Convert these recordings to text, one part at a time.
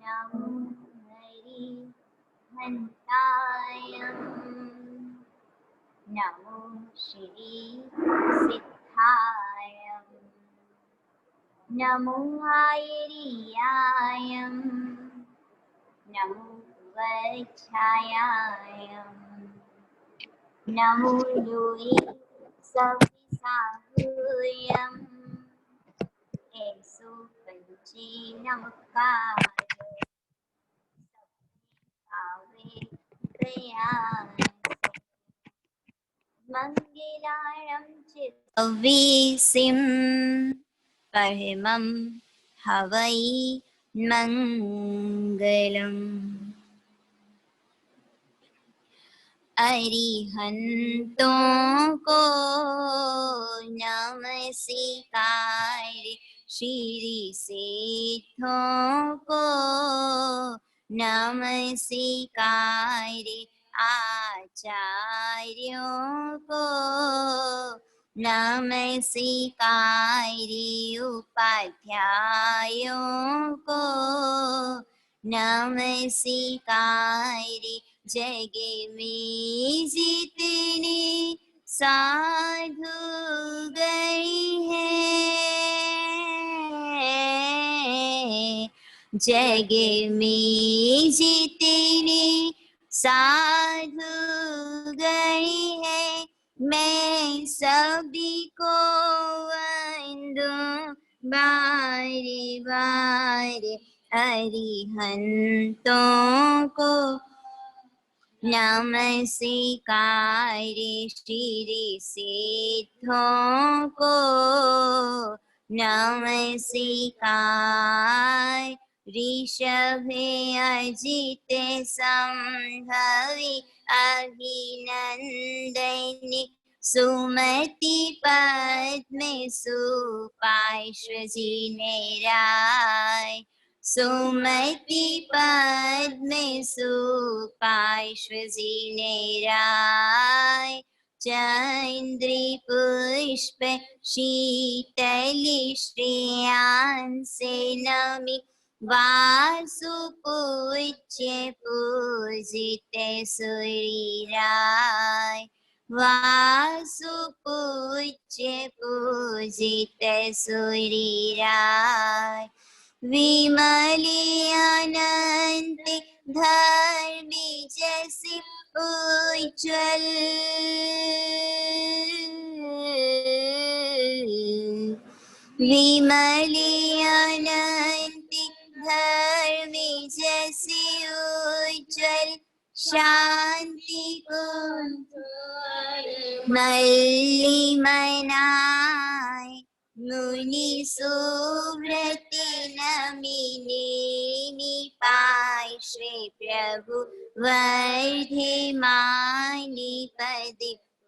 नमो हरिहन्ताय नमो श्री सिद्धाय नमो आयर्याय नमो वज्राय नमो लोये सविसाहुर्यम् एसो पंचे नमकार आवे प्रयास मंगलारं चित्तवीसिं परमं हवै मंगलम् अरिहंतों को नमस्कार श्री सिद्धों को नमस्कार आचार्यों को नमस्कार उपाध्यायों को नमस्कार जग में जितने साधु गए हैं जग में जितने साधु गए हैं मैं सभी को वंदूं बारे बारे अरिहंतों को नमस्कार श्री सिद्धों को नमस्कार ऋषभ अजित संभवी अभिनंदन सुमति पद्म सुपार्श्वजी राय सुमति पद्म सुपार्श्वजी राय चंद्र पुष्प शीतल श्रेयांसे नमि वासुपूज्य पूजित सूर्यराय वासुपूज्य पूजित सूर्यराय विमले अनंत धर्मी जैसे उज्ज्वल विमले अनंत धर्मी जैसे उज्ज्वल शांति मल्लिमनाय मुनि सुव्रत नमिने निपाय श्री प्रभु वर्धमानी पद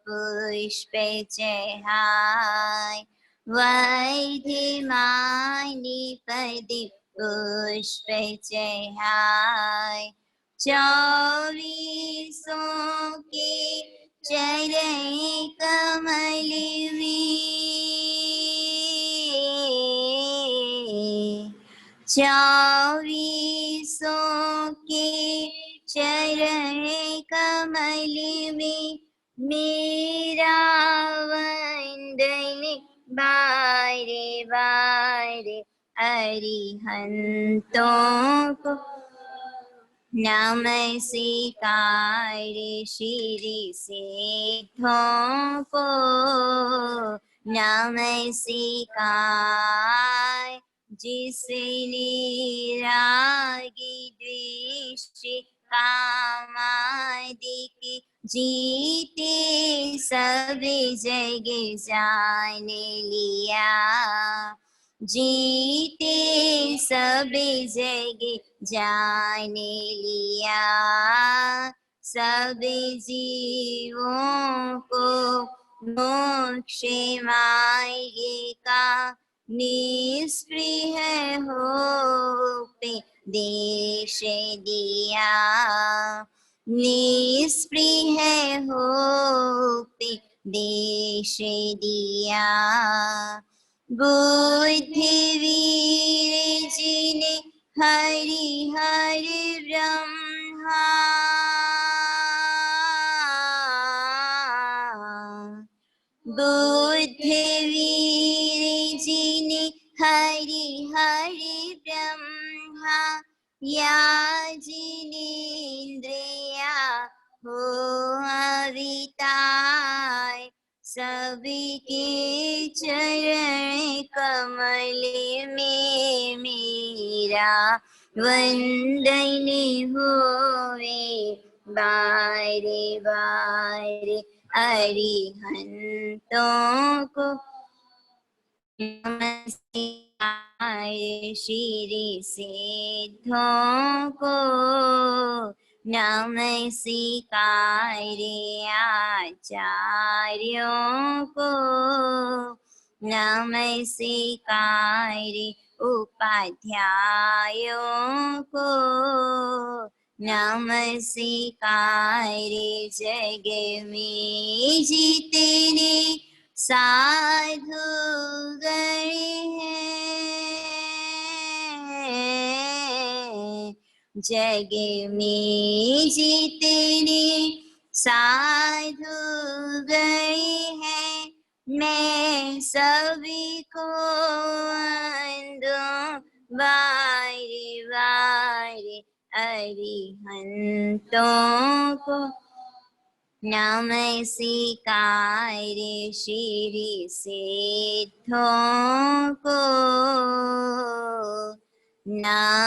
पुष्प चढ़ाय वर्धमानी पद पुष्प चढ़ाय 24 के चरण कमल में 24 के चरण कमल में मेरा वंदन बारे बारे अरिहंतों को नमस्कार श्री सिद्धों को नमस्कार जिसने रागी दृष्टि कामादिक जीते सब जग जान लिया जीते सब जग जान लिया सब जीवों को मोक्ष मार्ग का निष्प्रिय होपदेश दिया निष्प्रिय होपदेश दिया बुद्धिवीर जी ने हरि हरि ब्रह्मा बुद्धवीर जिने हरि हरि ब्रह्मा या जिनेन्द्रिया हो अविताय सबके चरण कमल में मेरा वंदन होवे बारे बारे अरिहंतों को नमस्कार श्री सिद्धों को नमस्कार आचार्यों को नमस्कार उपाध्यायों को नमस्कार जग में जितने साधु गण हैं जग में जितने साधु गण हैं मैं सभी को बारे बारे अरिहंतों को नमस्कार श्री सिद्धों को नमस्कार।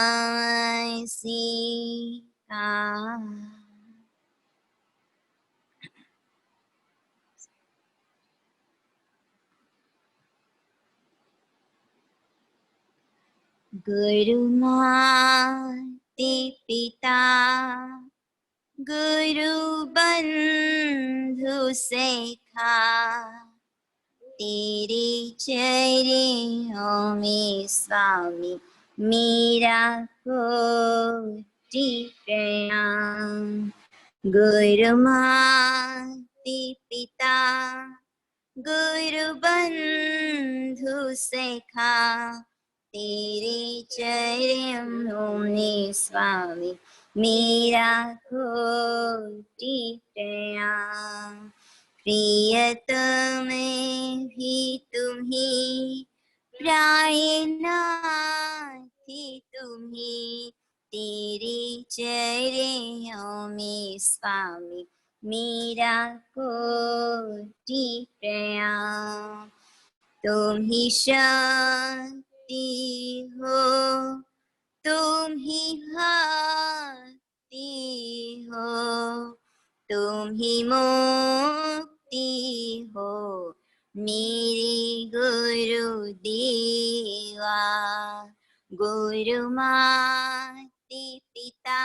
गुरु माते पिता गुरु बंधु सखा तेरे चरणों में स्वामी मेरा कोटि प्रणाम। गुरु माते पिता गुरु बंधु सखा तेरे चरणों में स्वामी मेरा कोटि प्रणाम। प्रियतम भी तुम्ही प्राणनाथ तुम्ही तेरे चरणों में स्वामी मेरा कोटि प्रणाम। तुम ही शक्ति हो तुम ही भक्ति हो तुम ही मुक्ति हो मेरे गुरु देवा। गुरु माते पिता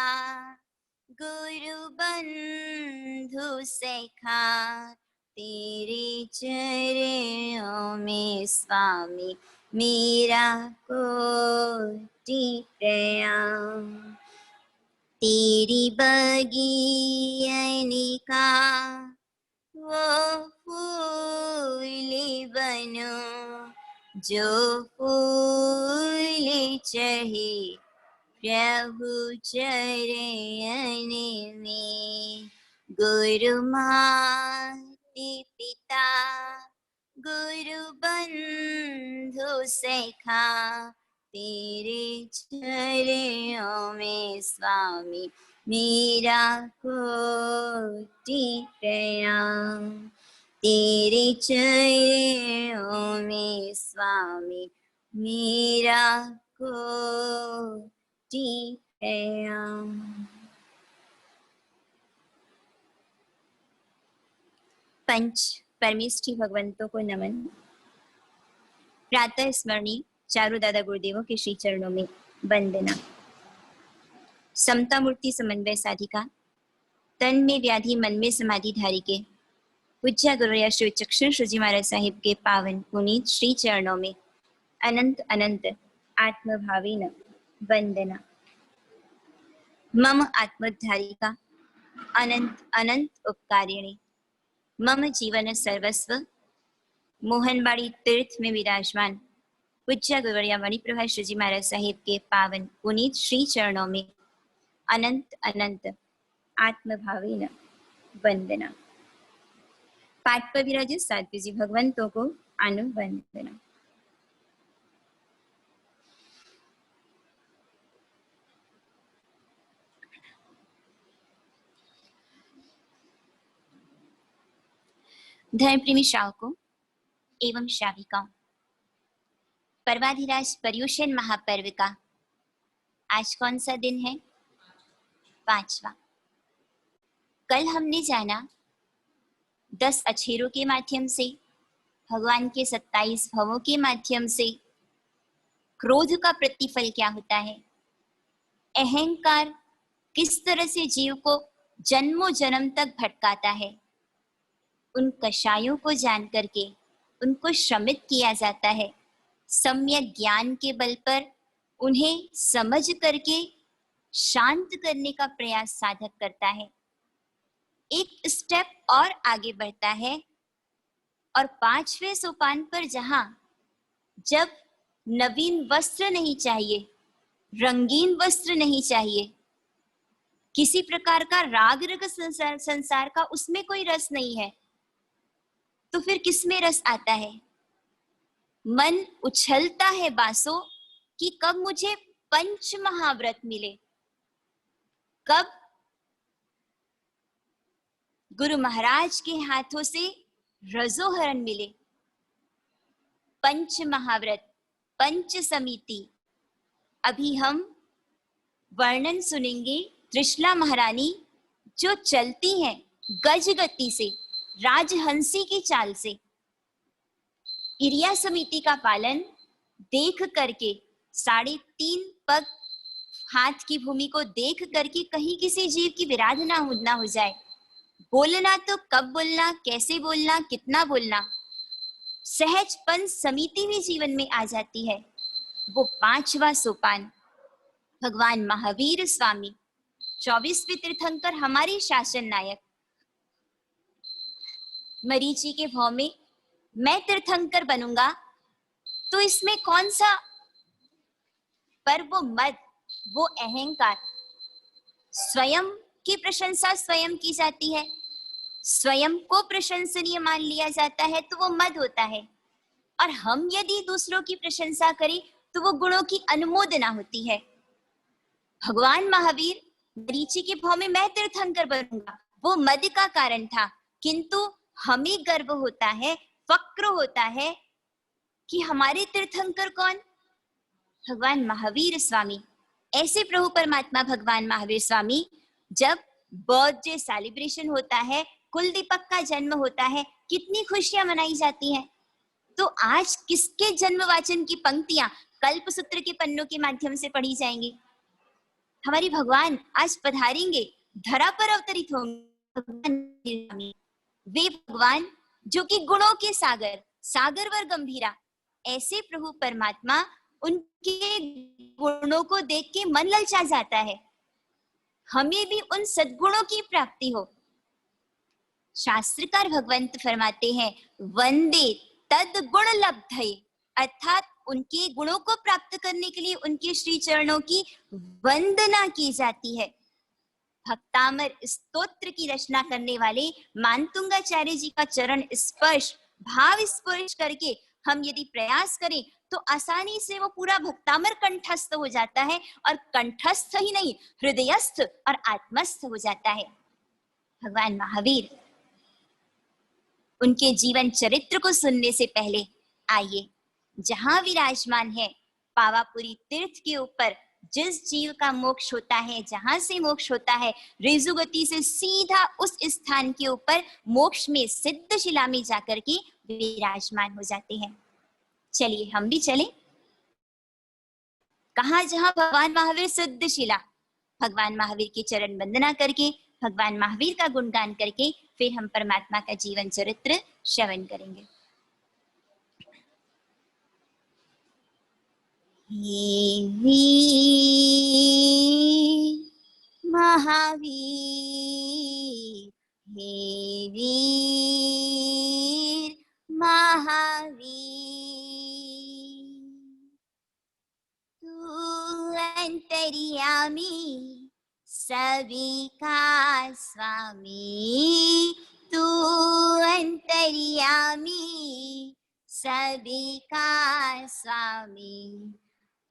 गुरु बंधु सखा तेरे चरणों में स्वामी मेरा कोटि प्रणाम। तेरी बगियन का वो फूल बनो जो फूल चढ़े प्रभु चरण में। गुरु माते पिता गुरु बंधु सखा तेरे चरणों में स्वामी मेरा कोटि प्रणाम। तेरे चरणों में स्वामी मेरा कोटि प्रणाम। पंच परमेष्ठी भगवंतों को नमन। प्रातः स्मरणीय चारों दादा गुरुदेवों के श्री चरणों में वंदना। समता मूर्ति समन्वय साधिका तन में व्याधि मन में समाधि धारी के पूज्य गुरुया श्री चक्षुष जी महाराज साहिब के पावन पुनीत श्री चरणों में अनंत अनंत आत्मभावेन वंदना। मम आत्मोद्धारिका अनंत अनंत उपकारिणी मम जीवन सर्वस्व मोहनबाड़ी तीर्थ में विराजमान पूज्य गुरुवर्य मणिप्रभा श्रीजी महाराज साहिब के पावन पुनीत श्री चरणों में अनंत अनंत आत्मभावेन वंदना। पाठ पर विराजित साध्वी जी भगवंतों को अनुवंदना। धर्म प्रेमी श्रावकों एवं श्राविकाओं, पर्वाधिराज पर्युषण महापर्व का आज कौन सा दिन है? 5वां। कल हमने जाना 10 अछेरों के माध्यम से, भगवान के 27 भवों के माध्यम से क्रोध का प्रतिफल क्या होता है, अहंकार किस तरह से जीव को जन्मों जन्म तक भटकाता है। उन कषायों को जान करके उनको श्रमित किया जाता है, सम्यक ज्ञान के बल पर उन्हें समझ करके शांत करने का प्रयास साधक करता है। एक स्टेप और आगे बढ़ता है और 5वें सोपान पर जब नवीन वस्त्र नहीं चाहिए, रंगीन वस्त्र नहीं चाहिए, किसी प्रकार का राग रग संसार का उसमें कोई रस नहीं है, तो फिर किसमें रस आता है? मन उछलता है बासो कि कब मुझे पंच महाव्रत मिले, कब गुरु महाराज के हाथों से रजोहरण मिले। पंच महाव्रत, पंच समिति, अभी हम वर्णन सुनेंगे। त्रिशला महारानी जो चलती हैं गज गति से, राजहंसी की चाल से, इरिया समिति का पालन देख करके, 3.5 पग हाथ की भूमि को देख करके कहीं किसी जीव की विराध ना हो जाए। बोलना तो कब बोलना, कैसे बोलना, कितना बोलना, सहजपन समिति भी जीवन में आ जाती है। वो 5वां सोपान भगवान महावीर स्वामी 24वें तीर्थंकर, हमारे शासन नायक, मरीचि के भाव में मैं तीर्थंकर बनूंगा, तो इसमें कौन सा? पर वो मद, वो अहंकार, स्वयं की प्रशंसा स्वयं की जाती है, स्वयं को प्रशंसनीय मान लिया जाता है, तो वो मद होता है। और हम यदि दूसरों की प्रशंसा करें तो वो गुणों की अनुमोदना होती है। भगवान महावीर मरीचि के भाव में मैं तीर्थंकर बनूंगा, वो मद का कारण था, किंतु हमें गर्व होता है, फक्र होता है कि हमारे तीर्थंकर कौन? भगवान महावीर स्वामी। ऐसे प्रभु परमात्मा भगवान महावीर स्वामी, जब बर्थडे सेलिब्रेशन होता है, कुल दीपक का जन्म होता है, कितनी खुशियां मनाई जाती हैं। तो आज किसके जन्म वाचन की पंक्तियां कल्पसूत्र के पन्नों के माध्यम से पढ़ी जाएंगी? हमारी भगवान आज पधारेंगे, धरा पर अवतरित होंगे। वे भगवान जो कि गुणों के सागर, सागर वर गंभीरा, ऐसे प्रभु परमात्मा, उनके गुणों को देख के मन ललचा जाता है। हमें भी उन सद्गुणों की प्राप्ति हो। शास्त्रकार भगवंत फरमाते हैं, वंदे तद गुण लब्धये, अर्थात उनके गुणों को प्राप्त करने के लिए उनके श्री चरणों की वंदना की जाती है। भक्तामर स्तोत्र की रचना करने वाले मानतुंगाचार्य जी का चरण स्पर्श, भाव स्पर्श करके हम यदि प्रयास करें तो आसानी से वो पूरा भक्तामर कंठस्थ हो जाता है, और कंठस्थ ही नहीं, हृदयस्थ और आत्मस्थ हो जाता है। भगवान महावीर, उनके जीवन चरित्र को सुनने से पहले आइए, जहां विराजमान है पावापुरी तीर्थ के ऊपर, जिस जीव का मोक्ष होता है, जहां से मोक्ष होता है, रेजुगति से सीधा उस स्थान के ऊपर मोक्ष में सिद्धशिला में जाकर के विराजमान हो जाते हैं। चलिए हम भी चले। कहा? जहां भगवान महावीर सिद्धशिला, भगवान महावीर की चरण वंदना करके, भगवान महावीर का गुणगान करके फिर हम परमात्मा का जीवन चरित्र श्रवण करेंगे। हे वीर महावीर, हे वीर महावीर, अंतर्यामी सभी का स्वामी, तू अंतर्यामी सभी का स्वामी।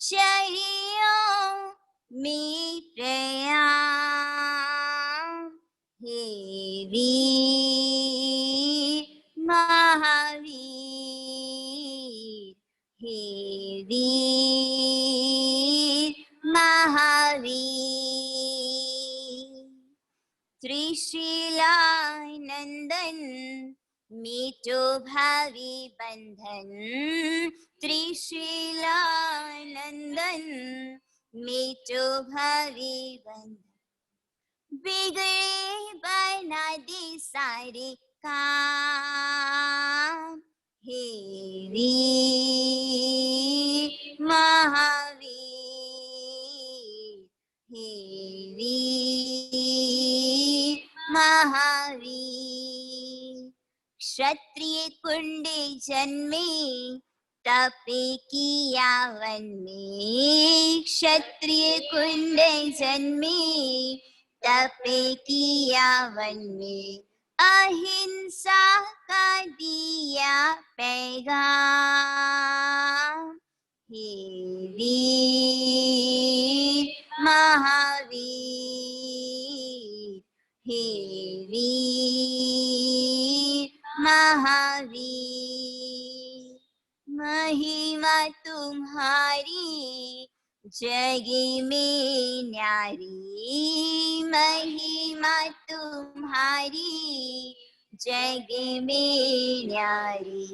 चरियों में प्रयाम हे वीर महावीर, हे वीर महावीर। त्रिशूलानंदन मिटो भावी बंधन, त्रिशूलानंदन मिटो भावी बंधन। बिगड़े बना दे सारे काम, हे वीर महावीर, हे वीर महावीर। क्षत्रिय कुंडे जन्मे तपे किया वन में, क्षत्रिय कुंडे जन्मे तपे किया वन में। अहिंसा का दिया पैगाम, हे वीर महावीर, हे वीर महावीर। महिमा तुम्हारी जग में न्यारी, महिमा तुम्हारी जग में न्यारी।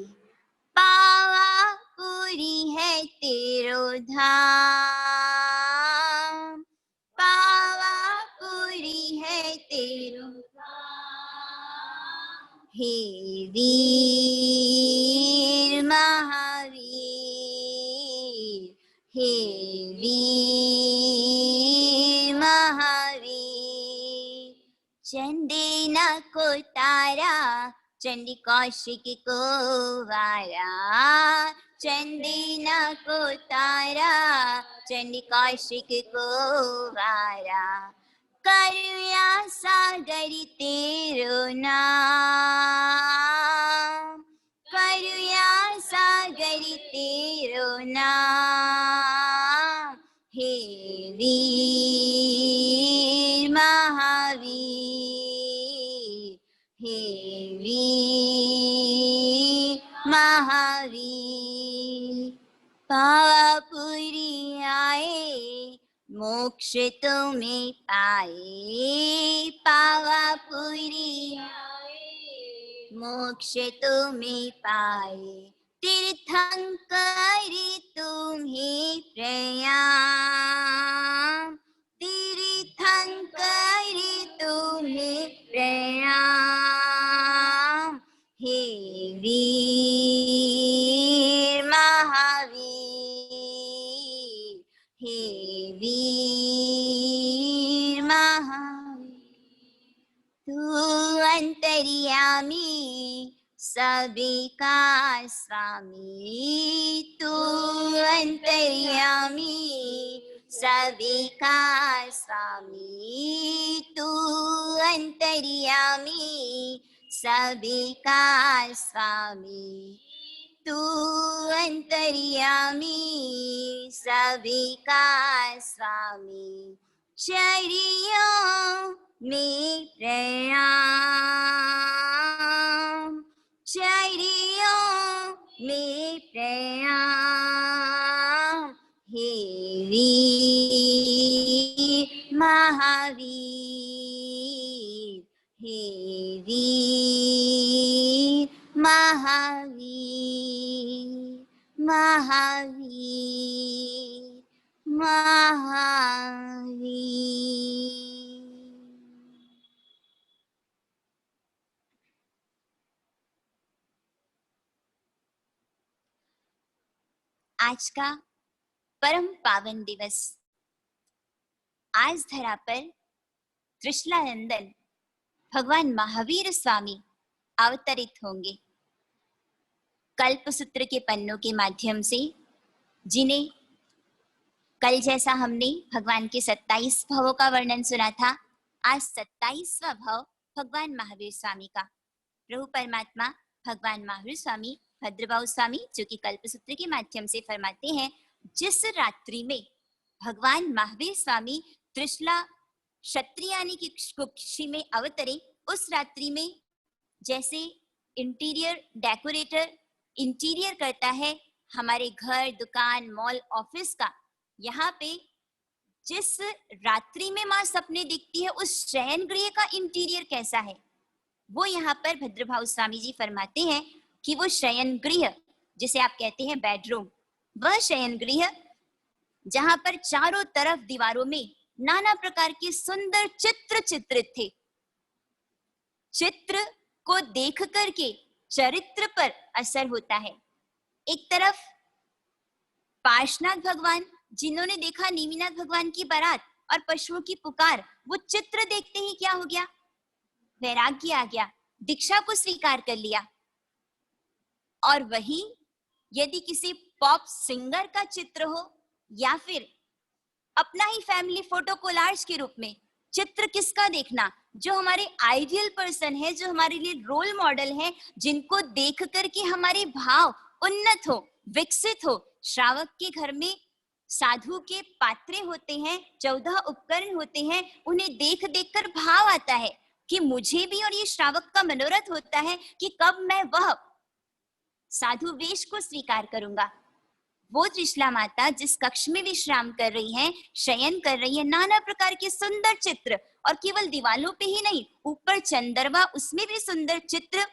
पावा पूरी है तेरो धाम, पावा पूरी है तेरो धाम। हे वीर महावीर, हे वीर महावीर। चंदेना को तारा चंडी कौशिक को वारा, चंदेना को तारा चंडी कौशिक को वारा। करुणा सागर तेरो नाम, करुणा सागर तेरो नाम। हे वीर महावीर, हे वीर महावीर। पावापुरी आए मोक्ष तुम्हें पाए, पावापुरी आए मोक्ष तुम्हें पाए। तीर्थंकर तुम्हें प्रणाम, तीर्थंकर तुम्हें प्रणाम। हे वीर महावीर, हे वीर महावीर। तू अंतर्यामी सभी का स्वामी, तू अंतर्यामी सभी का स्वामी, तू अंतर्यामी सभी का स्वामी, तू अंतर्यामी सभी का स्वामी। चरियों में प्रणाम, चरियों में प्रणाम। हे वीर महावीर, हे वीर महावीर, महावीर महावीर। आज का परम पावन दिवस। आज धरा पर त्रिशूलानंदन भगवान महावीर स्वामी अवतरित होंगे। कल्पसूत्र के पन्नों के माध्यम से जिन्हें कल जैसा हमने भगवान के 27 भवों का वर्णन सुना था, आज 27वां भव भगवान महावीर स्वामी का। प्रभु परमात्मा भगवान महावीर स्वामी भद्रभाव स्वामी जो कि कल्पसूत्र के माध्यम से फरमाते हैं, जिस रात्रि में भगवान महावीर स्वामी त्रिशला क्षत्रियानी की कुक्षी में अवतरे, उस रात्रि में जैसे इंटीरियर डेकोरेटर इंटीरियर करता है हमारे घर, दुकान, मॉल, ऑफिस का, यहाँ पे जिस रात्रि में माँ सपने दिखती है उस शयन गृह का इंटीरियर कैसा है, वो यहाँ पर भद्रभाव स्वामी जी फरमाते हैं कि वो शयन गृह जिसे आप कहते हैं बेडरूम, वह शयन गृह जहां पर चारों तरफ दीवारों में नाना प्रकार के सुंदर चित्र चित्रित थे। चित्र को देख करके चरित्र पर असर होता है। एक तरफ पार्श्वनाथ भगवान जिन्होंने देखा नेमिनाथ भगवान की बारात और पशुओं की पुकार, वो चित्र देखते ही क्या हो गया, वैराग्य आ गया, दीक्षा को स्वीकार कर लिया। और वही यदि किसी पॉप सिंगर का चित्र हो या फिर अपना ही फैमिली फोटो कोलाज के रूप में, चित्र किसका देखना, जो हमारे आइडियल पर्सन है, जो हमारे लिए रोल मॉडल है, जिनको देख करके हमारे भाव उन्नत हो, विकसित हो। श्रावक के घर में साधु के पात्रे होते हैं, 14 उपकरण होते हैं, उन्हें देख देख कर भाव आता है कि मुझे भी, और ये श्रावक का मनोरथ होता है कि कब मैं वह साधु वेश को स्वीकार करूंगा। वो त्रिशला माता जिस कक्ष में विश्राम कर रही हैं, शयन कर रही है, नाना प्रकार के सुंदर चित्र, और केवल दीवालों पे ही नहीं, ऊपर चंद्रमा, उसमें भी सुंदर चित्र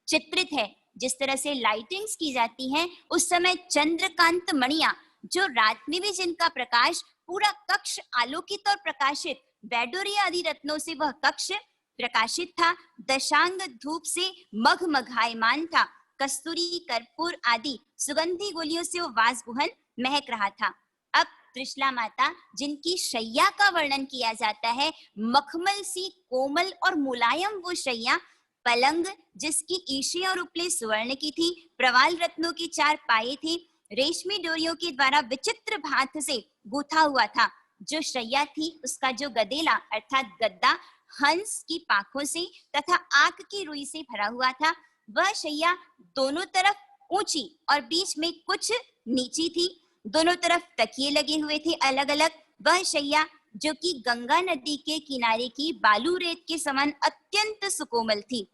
चित्रित है। जिस तरह से लाइटिंग्स की जाती हैं, उस समय चंद्रकांत मणिया, जो रात में भी जिनका प्रकाश पूरा कक्ष आलोकित और प्रकाशित, बैडोरी आदि रत्नों से वह कक्ष प्रकाशित था। दशांग धूप से मगमगायमान था। कस्तूरी, कर्पूर आदि सुगंधी गोलियों से वो वासगुहन महक रहा था। अब त्रिशला माता जिनकी शैया का वर्णन किया जाता है, मखमल सी कोमल और मुलायम वो शैया, पलंग जिसकी ईशे और उपले सुवर्ण की थी, प्रवाल रत्नों की 4 पाए थे, रेशमी डोरियों के द्वारा विचित्र भांत से गूथा हुआ था। जो शैया थी उसका जो गदेला अर्थात गद्दा हंस की पाखों से तथा आंख की रुई से भरा हुआ था। वह शैया दोनों तरफ ऊंची और बीच में कुछ नीची थी। दोनों तरफ तकिए लगे हुए थे अलग अलग। वह शैया जो कि गंगा नदी के किनारे की बालू रेत के समान अत्यंत सुकोमल थी।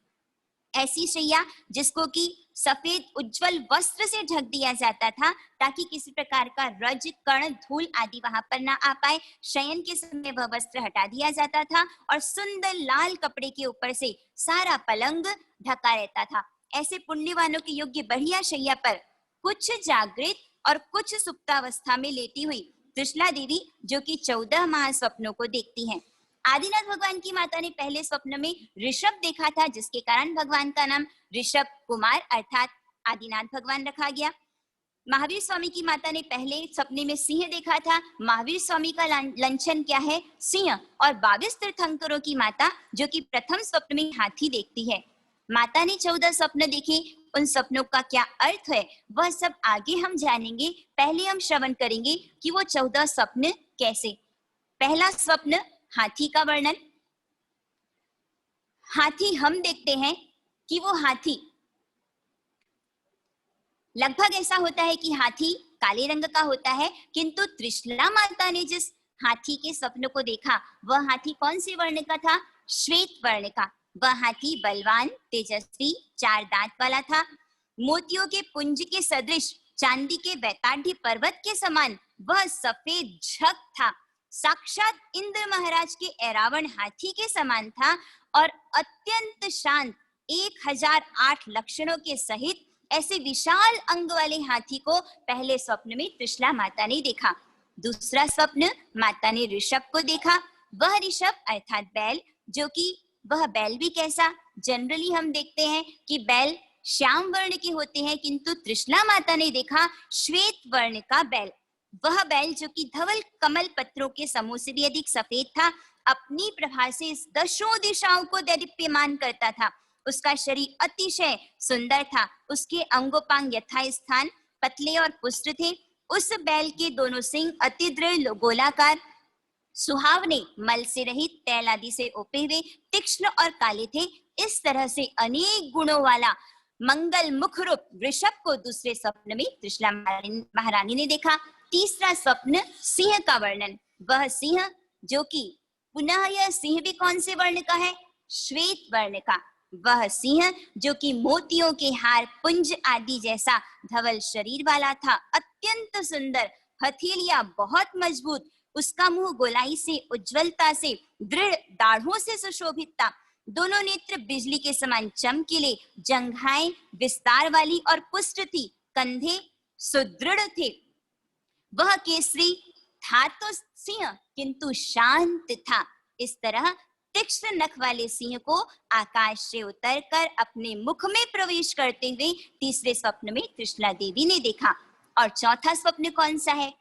ऐसी शैया जिसको कि सफेद उज्जवल वस्त्र से ढक दिया जाता था ताकि किसी प्रकार का रज, कण, धूल आदि वहां पर ना आ पाए। शयन के समय वह वस्त्र हटा दिया जाता था और सुंदर लाल कपड़े के ऊपर से सारा पलंग ढका रहता था। ऐसे पुण्यवानों के योग्य बढ़िया शैया पर कुछ जागृत और कुछ सुप्तावस्था में लेटी हुई त्रिशला देवी जो कि 14 महास्वप्नों को देखती हैं। आदिनाथ भगवान की माता ने पहले स्वप्न में ऋषभ देखा था, जिसके कारण भगवान का नाम ऋषभ कुमार अर्थात आदिनाथ भगवान रखा गया। महावीर स्वामी की माता ने पहले सपने में सिंह देखा था। महावीर स्वामी का लंचन क्या है? सिंह। और 22 तीर्थंकरों की माता जो कि प्रथम स्वप्न में हाथी देखती है। माता ने 14 स्वप्न देखे, उन सपनों का क्या अर्थ है वह सब आगे हम जानेंगे। पहले हम श्रवण करेंगे कि वो 14 स्वप्न कैसे। पहला स्वप्न हाथी का वर्णन। हाथी हम देखते हैं कि वो हाथी लगभग ऐसा होता है कि हाथी काले रंग का होता है, किंतु त्रिशला माता ने जिस हाथी के स्वप्न को देखा वह हाथी कौन से वर्ण का था? श्वेत वर्ण का। वह हाथी बलवान, तेजस्वी, 4 दांत वाला था। मोतियों के पुंज के सदृश, चांदी के वैताढ़ी पर्वत के समान वह सफेद झक था। साक्षात इंद्र महाराज के ऐरावण हाथी के समान था और अत्यंत शांत 1008 लक्षणों के सहित ऐसे विशाल अंग वाले हाथी को पहले स्वप्न में त्रिशला माता ने देखा। दूसरा स्वप्न माता ने ऋषभ को देखा। वह ऋषभ अर्थात बैल, जो कि वह बैल भी कैसा? जनरली हम देखते हैं कि बैल श्याम वर्ण के होते हैं, किंतु त्रिशला माता ने देखा श्वेत वर्ण का बैल। वह बैल जो कि धवल कमल पत्रों के समूह से भी अधिक सफेद था, अपनी प्रभा से इस 10 दिशाओं को दैदीप्यमान करता था। उसका शरीर अतिशय सुंदर था। उसके अंगोपांग यथास्थान पतले और पुष्ट थे। उस बैल के दोनों सिंग अति दृढ़ गोलाकार, सुहावने, मल से रहित, तैल आदि से ओपे हुए, तीक्ष्ण और काले थे। इस तरह से अनेक गुणों वाला मंगल मुख रूप वृषभ को दूसरे स्वप्न में त्रिशला महारानी ने देखा। तीसरा स्वप्न सिंह का वर्णन। वह सिंह जो कि पुनः यह सिंह भी कौन से वर्ण का है? श्वेत वर्ण का। वह सिंह जो कि मोतियों के हार पुंज आदि जैसा धवल शरीर वाला था, अत्यंत सुंदर, हथेलियां बहुत मजबूत, उसका मुंह गोलाई से, उज्ज्वलता से, दृढ़ दाढ़ों से सुशोभित था। दोनों नेत्र बिजली के समान चमकीले, जंघाएं विस्तार वाली और पुष्ट थी, कंधे सुदृढ़ थे। वह केसरी था तो सिंह, किंतु शांत था। इस तरह तीक्ष्ण नख वाले सिंह को आकाश से उतरकर अपने मुख में प्रवेश करते हुए तीसरे स्वप्न में त्रिशला देवी ने देखा। और चौथा स्वप्न कौन सा है?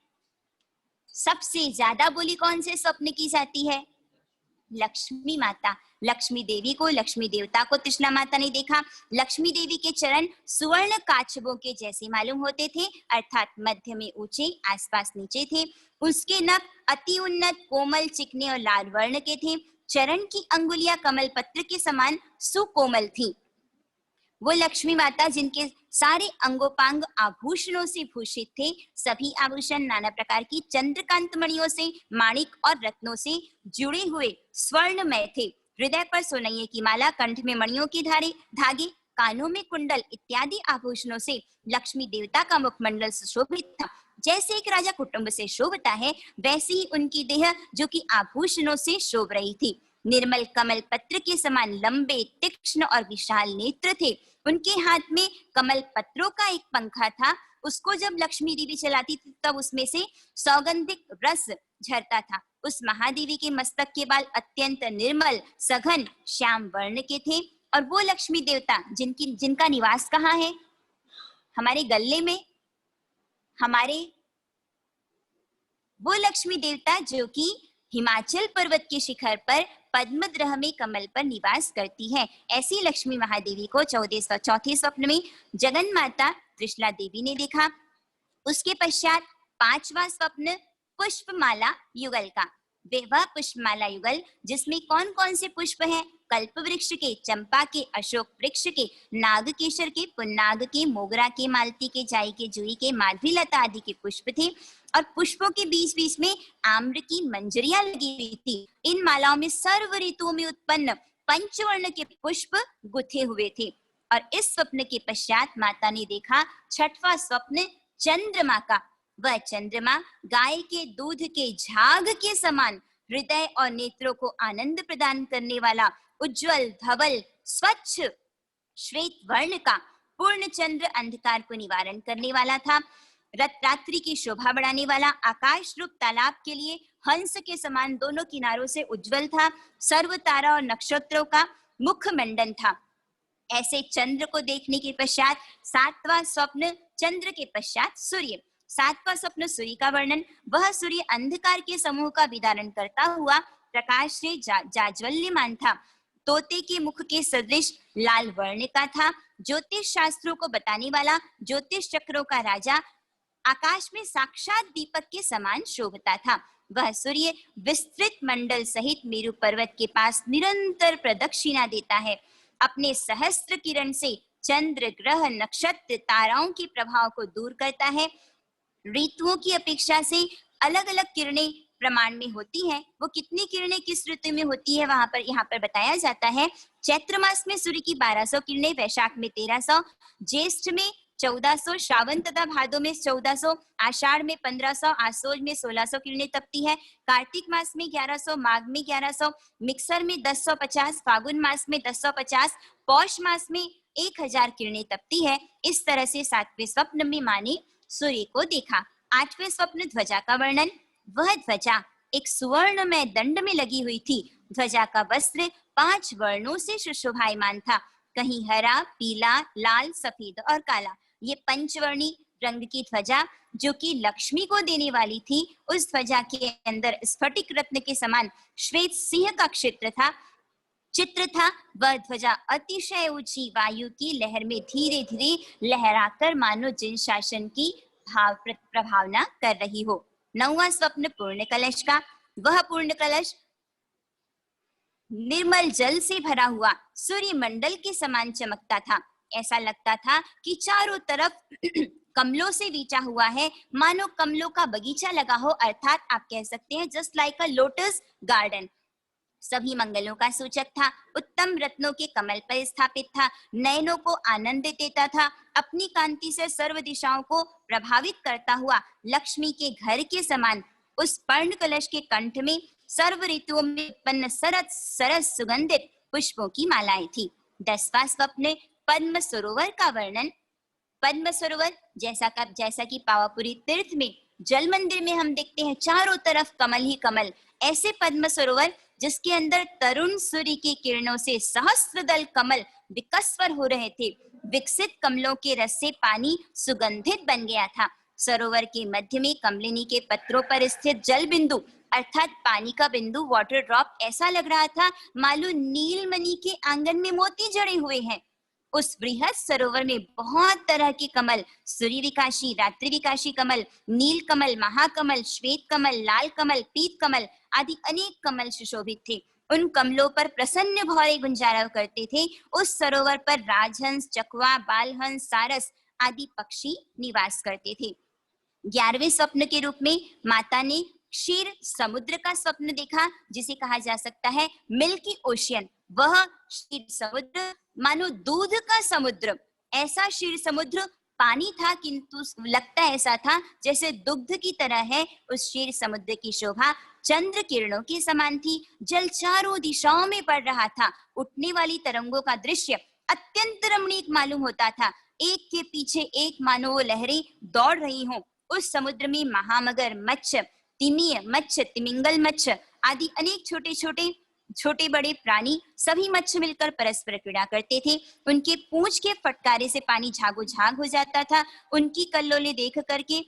सबसे ज्यादा बोली कौन से स्वप्न की जाती है? लक्ष्मी माता। लक्ष्मी देवी को, लक्ष्मी देवता को त्रिशला माता ने देखा। लक्ष्मी देवी के चरण सुवर्ण काचबों के जैसे मालूम होते थे, अर्थात मध्य में ऊंचे, आसपास नीचे थे। उसके नख अति उन्नत, कोमल, चिकने और लाल वर्ण के थे। चरण की अंगुलियां कमल पत्र के समान सुकोमल थी। वो लक्ष्मी माता जिनके सारे अंगोपांग आभूषणों से भूषित थे, सभी आभूषण नाना प्रकार की चंद्रकांत मणियों से, माणिक और रत्नों से जुड़े हुए स्वर्णमय थे। हृदय पर सोनैये की माला, कंठ में मणियों के धागे, कानों में कुंडल इत्यादि आभूषणों से लक्ष्मी देवता का मुखमंडल सुशोभित था। जैसे एक राजा कुटुंब से शोभता है, वैसे ही उनकी देह जो कि आभूषणों से शोभ रही थी। निर्मल कमल पत्र के समान लंबे, तीक्ष्ण और विशाल नेत्र थे। उनके हाथ में कमल पत्रों का एक पंखा था। उसको जब लक्ष्मी देवी चलाती थी तब उसमें से सौगंधिक रस झरता था। उस महादेवी के मस्तक के बाल अत्यंत निर्मल, सघन, श्याम वर्ण के थे। और वो लक्ष्मी देवता जिनका निवास कहाँ है? हमारे गले में। वो लक्ष्मी देवता जो कि हिमाचल पर्वत के शिखर पर पद्मद्रह में कमल पर निवास करती है। ऐसी लक्ष्मी महादेवी को चौथे स्वप्न में जगन माता त्रिशला देवी ने देखा। उसके पश्चात पांचवा स्वप्न पुष्पमाला युगल का। वह पुष्पमाला युगल जिसमें कौन कौन से पुष्प हैं? कल्प वृक्ष के, चंपा के, अशोक वृक्ष के, नागकेशर के, पुन्नाग के, मोगरा के, मालती के, जाई के, जुई के, माधवी लता आदि के पुष्प थे। और पुष्पों के बीच बीच में आम्र की मंजरियां लगी हुई थी। इन मालाओं में सर्व ऋतुओं में उत्पन्न पंचवर्ण के पुष्प गुथे हुए थे। और इस स्वप्न के पश्चात माता ने देखा छठवां स्वप्न चंद्रमा का। वह चंद्रमा गाय के दूध के झाग के समान हृदय और नेत्रों को आनंद प्रदान करने वाला, उज्जवल, धवल, स्वच्छ, श्वेत वर्ण का, पूर्ण चंद्र अंधकार को निवारण करने वाला था। रात्रि की शोभा बढ़ाने वाला, आकाश रूप तालाब के लिए हंस के समान दोनों किनारों से उज्जवल था। सर्व तारा और नक्षत्रों का मुख मंडन था। ऐसे चंद्र को देखने के पश्चात सातवां स्वप्न चंद्र के पश्चात सूर्य। सातवां स्वप्न सूर्य का वर्णन। वह सूर्य अंधकार के समूह का विदारण करता हुआ प्रकाश से जाज्वल्यमान था। तोते के मुख के सदृश लाल वर्ण का था। ज्योतिष शास्त्रों को बताने वाला, ज्योतिष चक्रों का राजा, आकाश में साक्षात दीपक के समान शोभता था। वह सूर्य विस्तृत मंडल सहित मेरु पर्वत के पास निरंतर प्रदक्षिणा देता है। अपने सहस्त्र किरण से चंद्र, ग्रह, नक्षत्र, ताराओं के प्रभाव को दूर करता है। ऋतुओं की अपेक्षा से अलग अलग किरणें प्रमाण में होती हैं। वो कितनी किरणें किस ऋतु में होती है यहाँ पर बताया जाता है। चैत्र मास में सूर्य की 1200 किरणें, वैशाख में 1300, ज्येष्ठ में 1400, श्रावण तथा भादो में 1400, आषाढ़ में 1500, आसोज में 1600 किरणें तपती है। कार्तिक मास में 1100, माघ में 1100, मिक्सर में 1050, फागुन मास में 1050, पौष मास में 1000 किरणें तपती है। इस तरह से सातवें स्वप्न में माने सूर्य को देखा। आठवें स्वप्न ध्वजा का वर्णन। वह ध्वजा एक सुवर्णमय दंड में लगी हुई थी। ध्वजा का वस्त्र 5 वर्णों से सुशोभायमान था, कहीं हरा, पीला, लाल, सफेद और काला। ये पंचवर्णी रंग की ध्वजा जो कि लक्ष्मी को देने वाली थी, उस ध्वजा के अंदर स्फटिक रत्न के समान श्वेत सिंह का चित्र था। वह ध्वजा अतिशय ऊंची वायु की लहर में धीरे धीरे लहराकर मानो जिन शासन की प्रभावना कर रही हो। 9वां स्वप्न पूर्ण कलश का। वह पूर्ण कलश निर्मल जल से भरा हुआ सूर्य मंडल के समान चमकता था। ऐसा लगता था कि चारों तरफ कमलों से बीचा हुआ है, मानो कमलों का बगीचा लगा हो, अर्थात आप कह सकते हैं जस्ट लाइक अ लोटस गार्डन। सभी मंगलों का सूचक था, उत्तम रत्नों के कमल पर स्थापित था, नयनों को आनंद देता था, अपनी कांति से सर्व दिशाओं को प्रभावित करता हुआ लक्ष्मी के घर के समान उस पर्ण कलश के कंठ में सर्व ऋतुओं में उत्पन्न सरस सुगंधित पुष्पों की मालाएं थी। 10वां स्वप्न पद्म सरोवर का वर्णन। पद्म सरोवर जैसा कि पावापुरी तीर्थ में जल मंदिर में हम देखते हैं चारों तरफ कमल ही कमल, ऐसे पद्म सरोवर जिसके अंदर तरुण सूर्य की किरणों से सहस्त्रदल कमल विकस्वर हो रहे थे। विकसित कमलों के रस से पानी सुगंधित बन गया था। सरोवर के मध्य में कमलिनी के पत्रों पर स्थित जल बिंदु अर्थात पानी का बिंदु, वाटर ड्रॉप, ऐसा लग रहा था मालूम नीलमणि के आंगन में मोती जड़े हुए हैं। उस बृहद सरोवर में बहुत तरह के कमल, सूर्य विकाशी, रात्रि विकाशी कमल, नील कमल, महाकमल, श्वेत कमल, लाल कमल, पीत कमल आदि अनेक कमल सुशोभित थे। उन कमलों पर प्रसन्न भौरे गुंजारव करते थे। उस सरोवर पर राजहंस, चकवा, बालहंस, सारस आदि पक्षी निवास करते थे। 11वें स्वप्न के रूप में माता ने क्षीर समुद्र का स्वप्न देखा, जिसे कहा जा सकता है मिल्की ओशियन। वह क्षीर समुद्र मानो दूध का समुद्र, ऐसा क्षीर समुद्र पानी था किंतु लगता ऐसा था जैसे दुग्ध की तरह है। उस क्षीर समुद्र की शोभा चंद्र किरणों के समान थी। जल चारों दिशाओं में पड़ रहा था। उठने वाली तरंगों का दृश्य अत्यंत रमणीक मालूम होता था। एक के पीछे एक मानो वो लहरें दौड़ रही हों। उस समुद्र में महामगर, मत्स्य, तिमिय मत्स्य, तिमिंगल मत्स्य आदि अनेक छोटे बड़े प्राणी सभी मत्स्य मिलकर परस्पर क्रीड़ा करते थे। उनके पूंछ के फटकारे से पानी झागो झाग हो जाता था। उनकी कल्लोलें देख करके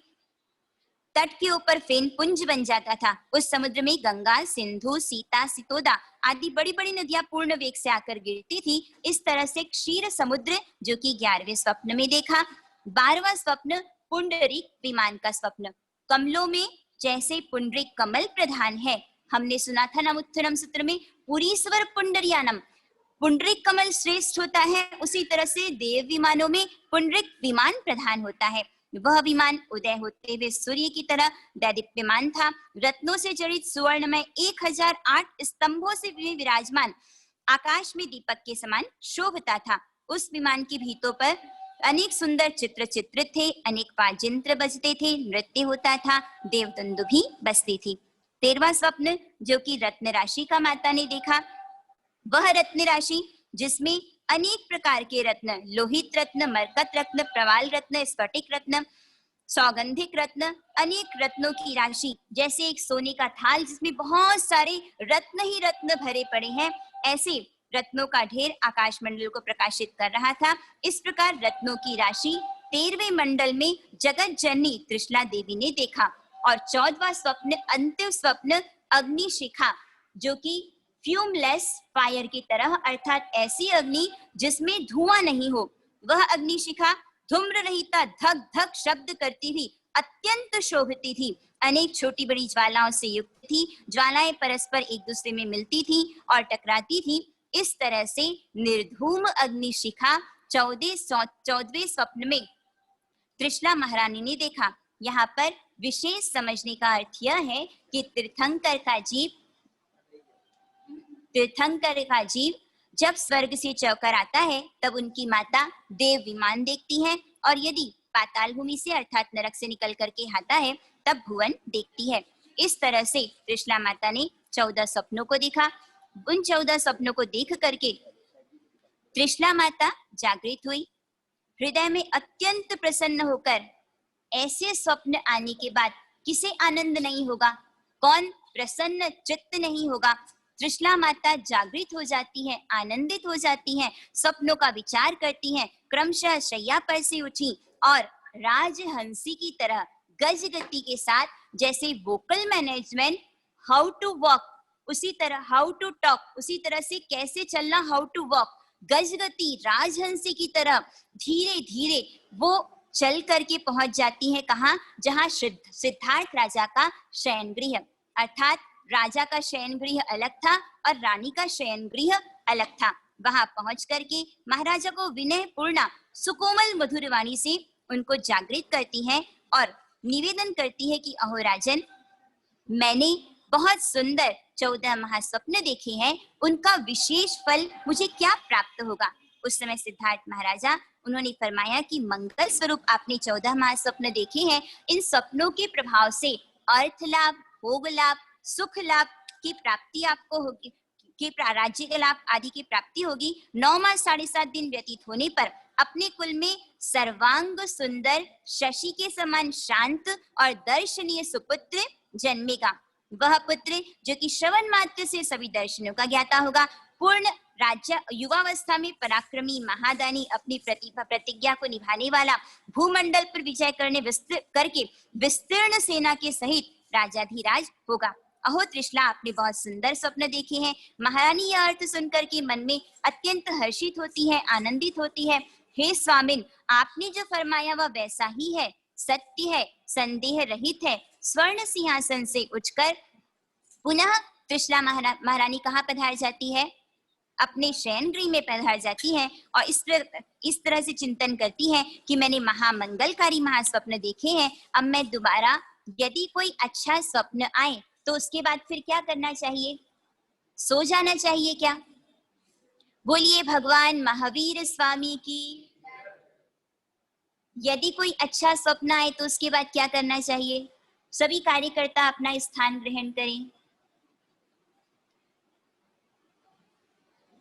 तट के ऊपर फेन पुंज बन जाता था। उस समुद्र में गंगा, सिंधु, सीता, सितोदा आदि बड़ी बड़ी नदियां पूर्ण वेग से आकर गिरती थी। इस तरह से क्षीर समुद्र जो कि 11वें स्वप्न में देखा। 12वां स्वप्न पुंडरीक विमान का स्वप्न। कमलों में जैसे पुंडरीक कमल प्रधान है, हमने सुना था नमुत्थनम सूत्र में पुरीश्वर पुंडरियानम, पुंडरीक कमल श्रेष्ठ होता है, उसी तरह से देव विमानों में पुंडरीक विमान प्रधान होता है। वह विमान उदय होते हुए सूर्य की तरह दैदीप्यमान था। रत्नों से जड़ित सुवर्णमय 1008 स्तंभों से विराजमान आकाश में दीपक के समान शोभता था। उस विमान की भीतों पर अनेक सुंदर चित्र चित्रित थे, अनेक वाजिंत्र बजते थे, नृत्य होता था, देवदंदु भी बजती थी। 13वां स्वप्न जो कि रत्न राशि का माता ने देखा, वह रत्न राशि जिसमें अनेक प्रकार के रत्न, लोहित रत्न, मरकत रत्न, प्रवाल रत्न, स्फटिक रत्न, सौगंधिक रत्न, अनेक रत्नों की राशि, जैसे एक सोने का थाल जिसमें बहुत सारे रत्न ही रत्न भरे पड़े हैं, ऐसे रत्नों का ढेर आकाश मंडल को प्रकाशित कर रहा था। इस प्रकार रत्नों की राशि 13वें मंडल में जगत जननी त्रिशला देवी ने देखा। और 14वां स्वप्न, अंतिम स्वप्न, अग्निशिखा जो कि फ्यूमलेस फायर की तरह, अर्थात ऐसी अग्नि जिसमें धुआं नहीं हो। वह अग्निशिखा धूम्र रहिता धक धक शब्द करती हुई अत्यंत शोभती थी। अनेक छोटी बड़ी ज्वालाओं से युक्त थी। ज्वालाएं परस्पर एक दूसरे में मिलती थी और टकराती थी। इस तरह से निर्धूम अग्निशिखा 14वें स्वप्न में त्रिशला महारानी ने देखा। यहाँ पर विशेष समझने का अर्थ यह है कि तीर्थंकर का जीव जब स्वर्ग से चौकर आता है तब उनकी माता देव विमान देखती है, और यदि पाताल भूमि से अर्थात नरक से निकल करके आता है तब भुवन देखती है। इस तरह से त्रिशला माता ने 14 स्वप्नों को देखा। उन 14 स्वप्नों को देख करके त्रिशला माता जागृत हुई। हृदय में अत्यंत प्रसन्न होकर, ऐसे स्वप्न आने के बाद किसे आनंद नहीं होगा, कौन प्रसन्न चित्त नहीं होगा। त्रिशला माता जागृत हो जाती है, आनंदित हो जाती हैं, स्वप्नों का विचार करती हैं, क्रमशः शैया पर से उठी और राजहंसी की तरह गज गति के साथ, जैसे vocal management how to walk उसी तरह हाउ टू टॉक, उसी तरह से कैसे चलना हाउ टू वॉक, गज गति राजहंसी की तरह धीरे धीरे वो चल करके पहुंच जाती हैं कहाँ, जहाँ सिद्धार्थ राजा का शयन गृह, अर्थात राजा का शयन गृह अलग था और रानी का शयन गृह अलग था। वहां पहुंच करके महाराजा को विनय पूर्णा सुकोमल मधुर वाणी से उनको जागृत करती हैं और निवेदन करती है कि अहो राजन, मैंने बहुत सुंदर 14 महास्वप्न देखे हैं, उनका विशेष फल मुझे क्या प्राप्त होगा। उस समय सिद्धार्थ महाराजा उन्होंने फरमाया कि मंगल स्वरूप आपने 14 महास्वप्न देखे हैं, इन सपनों के प्रभाव से अर्थ लाभ, भोग लाभ, सुख लाभ की प्राप्ति आपको होगी, के राज्य के लाभ आदि की प्राप्ति होगी। 9 मास 7.5 दिन व्यतीत होने पर अपने कुल में सर्वांग सुंदर शशि के समान शांत और दर्शनीय सुपुत्र जन्मेगा। वह पुत्र जो कि श्रवण मात्र से सभी दर्शनों का ज्ञाता होगा, पूर्ण राज्य युवावस्था में पराक्रमी महादानी, अपनी प्रतिज्ञा को निभाने वाला, भूमंडल पर विजय करके विस्तीर्ण सेना के सहित राजाधिराज होगा। अहो त्रिशला, आपने बहुत सुंदर स्वप्न देखे हैं। महारानी यह अर्थ सुनकर के मन में अत्यंत हर्षित होती है, आनंदित होती है। हे स्वामिन, आपने जो फरमाया वह वैसा ही है, सत्य है, संदेह रहित है। स्वर्ण सिंहासन से उठकर पुनः त्रिशला महारानी कहाँ पधार जाती है? अपने शयन गृह में पधार जाती है और इस तरह से चिंतन करती है कि मैंने महामंगलकारी महास्वप्न देखे हैं। अब मैं दोबारा यदि कोई अच्छा स्वप्न आए तो उसके बाद फिर क्या करना चाहिए? सो जाना चाहिए क्या? बोलिए भगवान महावीर स्वामी की। यदि कोई अच्छा स्वप्न आए तो उसके बाद क्या करना चाहिए? सभी कार्यकर्ता अपना स्थान ग्रहण करें।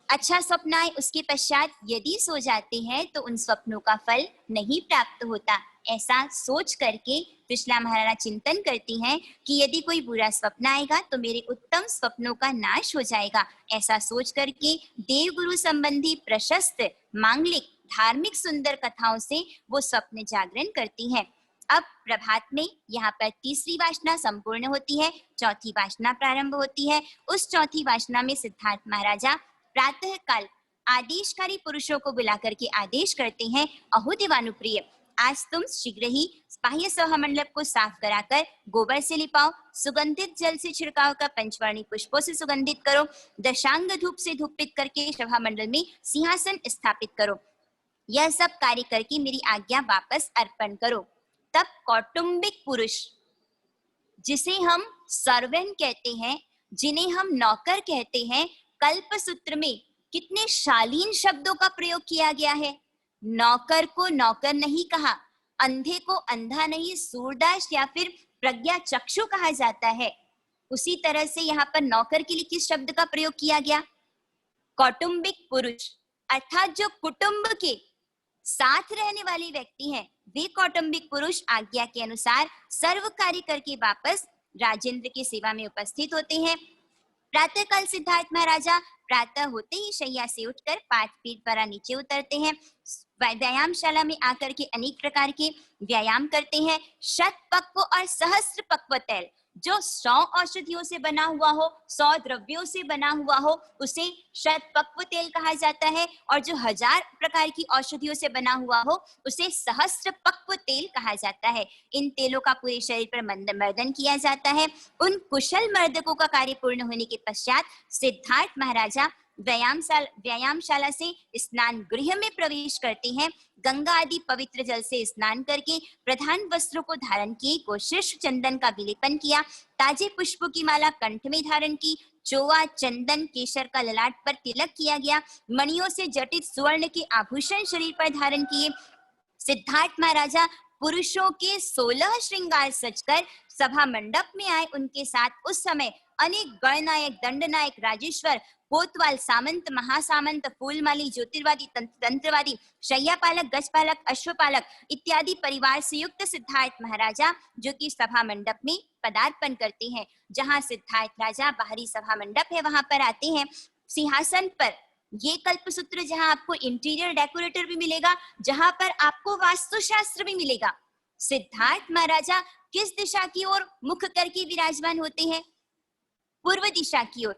अच्छा स्वप्न आए उसके पश्चात यदि सो जाते हैं तो उन स्वप्नों का फल नहीं प्राप्त होता। ऐसा सोच करके त्रिशला महारानी चिंतन करती हैं कि यदि कोई बुरा स्वप्न आएगा तो मेरे उत्तम स्वप्नों का नाश हो जाएगा। ऐसा सोच करके देवगुरु संबंधी प्रशस्त मांगलिक धार्मिक सुंदर कथाओं से वो स्वप्न जागरण करती हैं। अब प्रभात में यहाँ पर तीसरी वासना संपूर्ण होती है, चौथी वासना प्रारंभ होती है। उस चौथी वासना में सिद्धार्थ महाराजा प्रातः काल आदेशकारी पुरुषों को बुला करके आदेश करते हैं, अहो देवानुप्रिय, आज तुम शीघ्र ही बाह्य सभा मंडप को साफ कराकर गोबर से लिपाओ, सुगंधित जल से छिड़काव कर पंचवर्णी पुष्पों से सुगंधित करो, दशांग धूप से धूपित करके सभा मंडल में सिंहासन स्थापित करो। यह सब कार्य करके मेरी आज्ञा वापस अर्पण करो। तब कौटुंबिक पुरुष, जिसे हम सर्वेंट कहते हैं, जिन्हें हम नौकर कहते हैं, कल्प सूत्र में कितने शालीन शब्दों का प्रयोग किया गया है। नौकर को नौकर नहीं कहा, अंधे को अंधा नहीं, सूरदास या फिर प्रज्ञा चक्षु कहा जाता है। उसी तरह से यहाँ पर नौकर के लिए किस शब्द का प्रयोग किया गया? कौटुंबिक पुरुष, अर्थात जो कुटुंब के साथ रहने वाले व्यक्ति हैं, वे कौटुंबिक पुरुष आज्ञा के अनुसार सर्व कार्य करके वापस राजेंद्र की सेवा में उपस्थित होते हैं। प्रातः काल सिद्धार्थ महाराजा प्रातः होते ही शैया से उठकर 5 फीट पर नीचे उतरते हैं। व्यायामशाला में आकर के अनेक प्रकार के व्यायाम करते हैं। शत पक्व और सहस्त्र पक्व तेल, जो 100 औषधियों से बना हुआ हो, 100 द्रव्यों से बना हुआ हो, उसे शत पक्व तेल कहा जाता है। और जो 1000 प्रकार की औषधियों से बना हुआ हो, उसे सहस्त्र पक्व तेल कहा जाता है। इन तेलों का पूरे शरीर पर मर्दन किया जाता है। उन कुशल मर्दकों का कार्य पूर्ण होने के पश्चात सिद्धार्थ महाराजा व्यायामशाला से स्नान गृह में प्रवेश करते हैं। गंगा आदि पवित्र जल से स्नान करके प्रधान वस्त्रों को धारण किए, गोश्रेष्ठ चंदन का विलेपन किया, ताजे पुष्पों की माला कंठ में धारण की, चोवा चंदन केसर का ललाट पर तिलक किया गया, मणियों से जटित सुवर्ण के आभूषण शरीर पर धारण किए। सिद्धार्थ महाराजा पुरुषों के 16 श्रृंगार सजकर सभा मंडप में आए। उनके साथ उस समय अनेक गणनायक, दंडनायक, राजेश्वर, कोतवाल, सामंत, महासामंत, फूलमाली, ज्योतिर्वादी, तंत्रवादी, शय्यापालक, गजपालक, अश्वपालक इत्यादि परिवार से युक्त सिद्धार्थ महाराजा जो कि सभा मंडप में पदार्पण करते हैं। जहां सिद्धार्थ राजा बाहरी सभा मंडप है वहां पर आते हैं। सिंहासन पर ये कल्पसूत्र, जहां आपको इंटीरियर डेकोरेटर भी मिलेगा, जहां पर आपको वास्तुशास्त्र भी मिलेगा। सिद्धार्थ महाराजा किस दिशा की ओर मुख करके विराजमान होते हैं? पूर्व दिशा की ओर।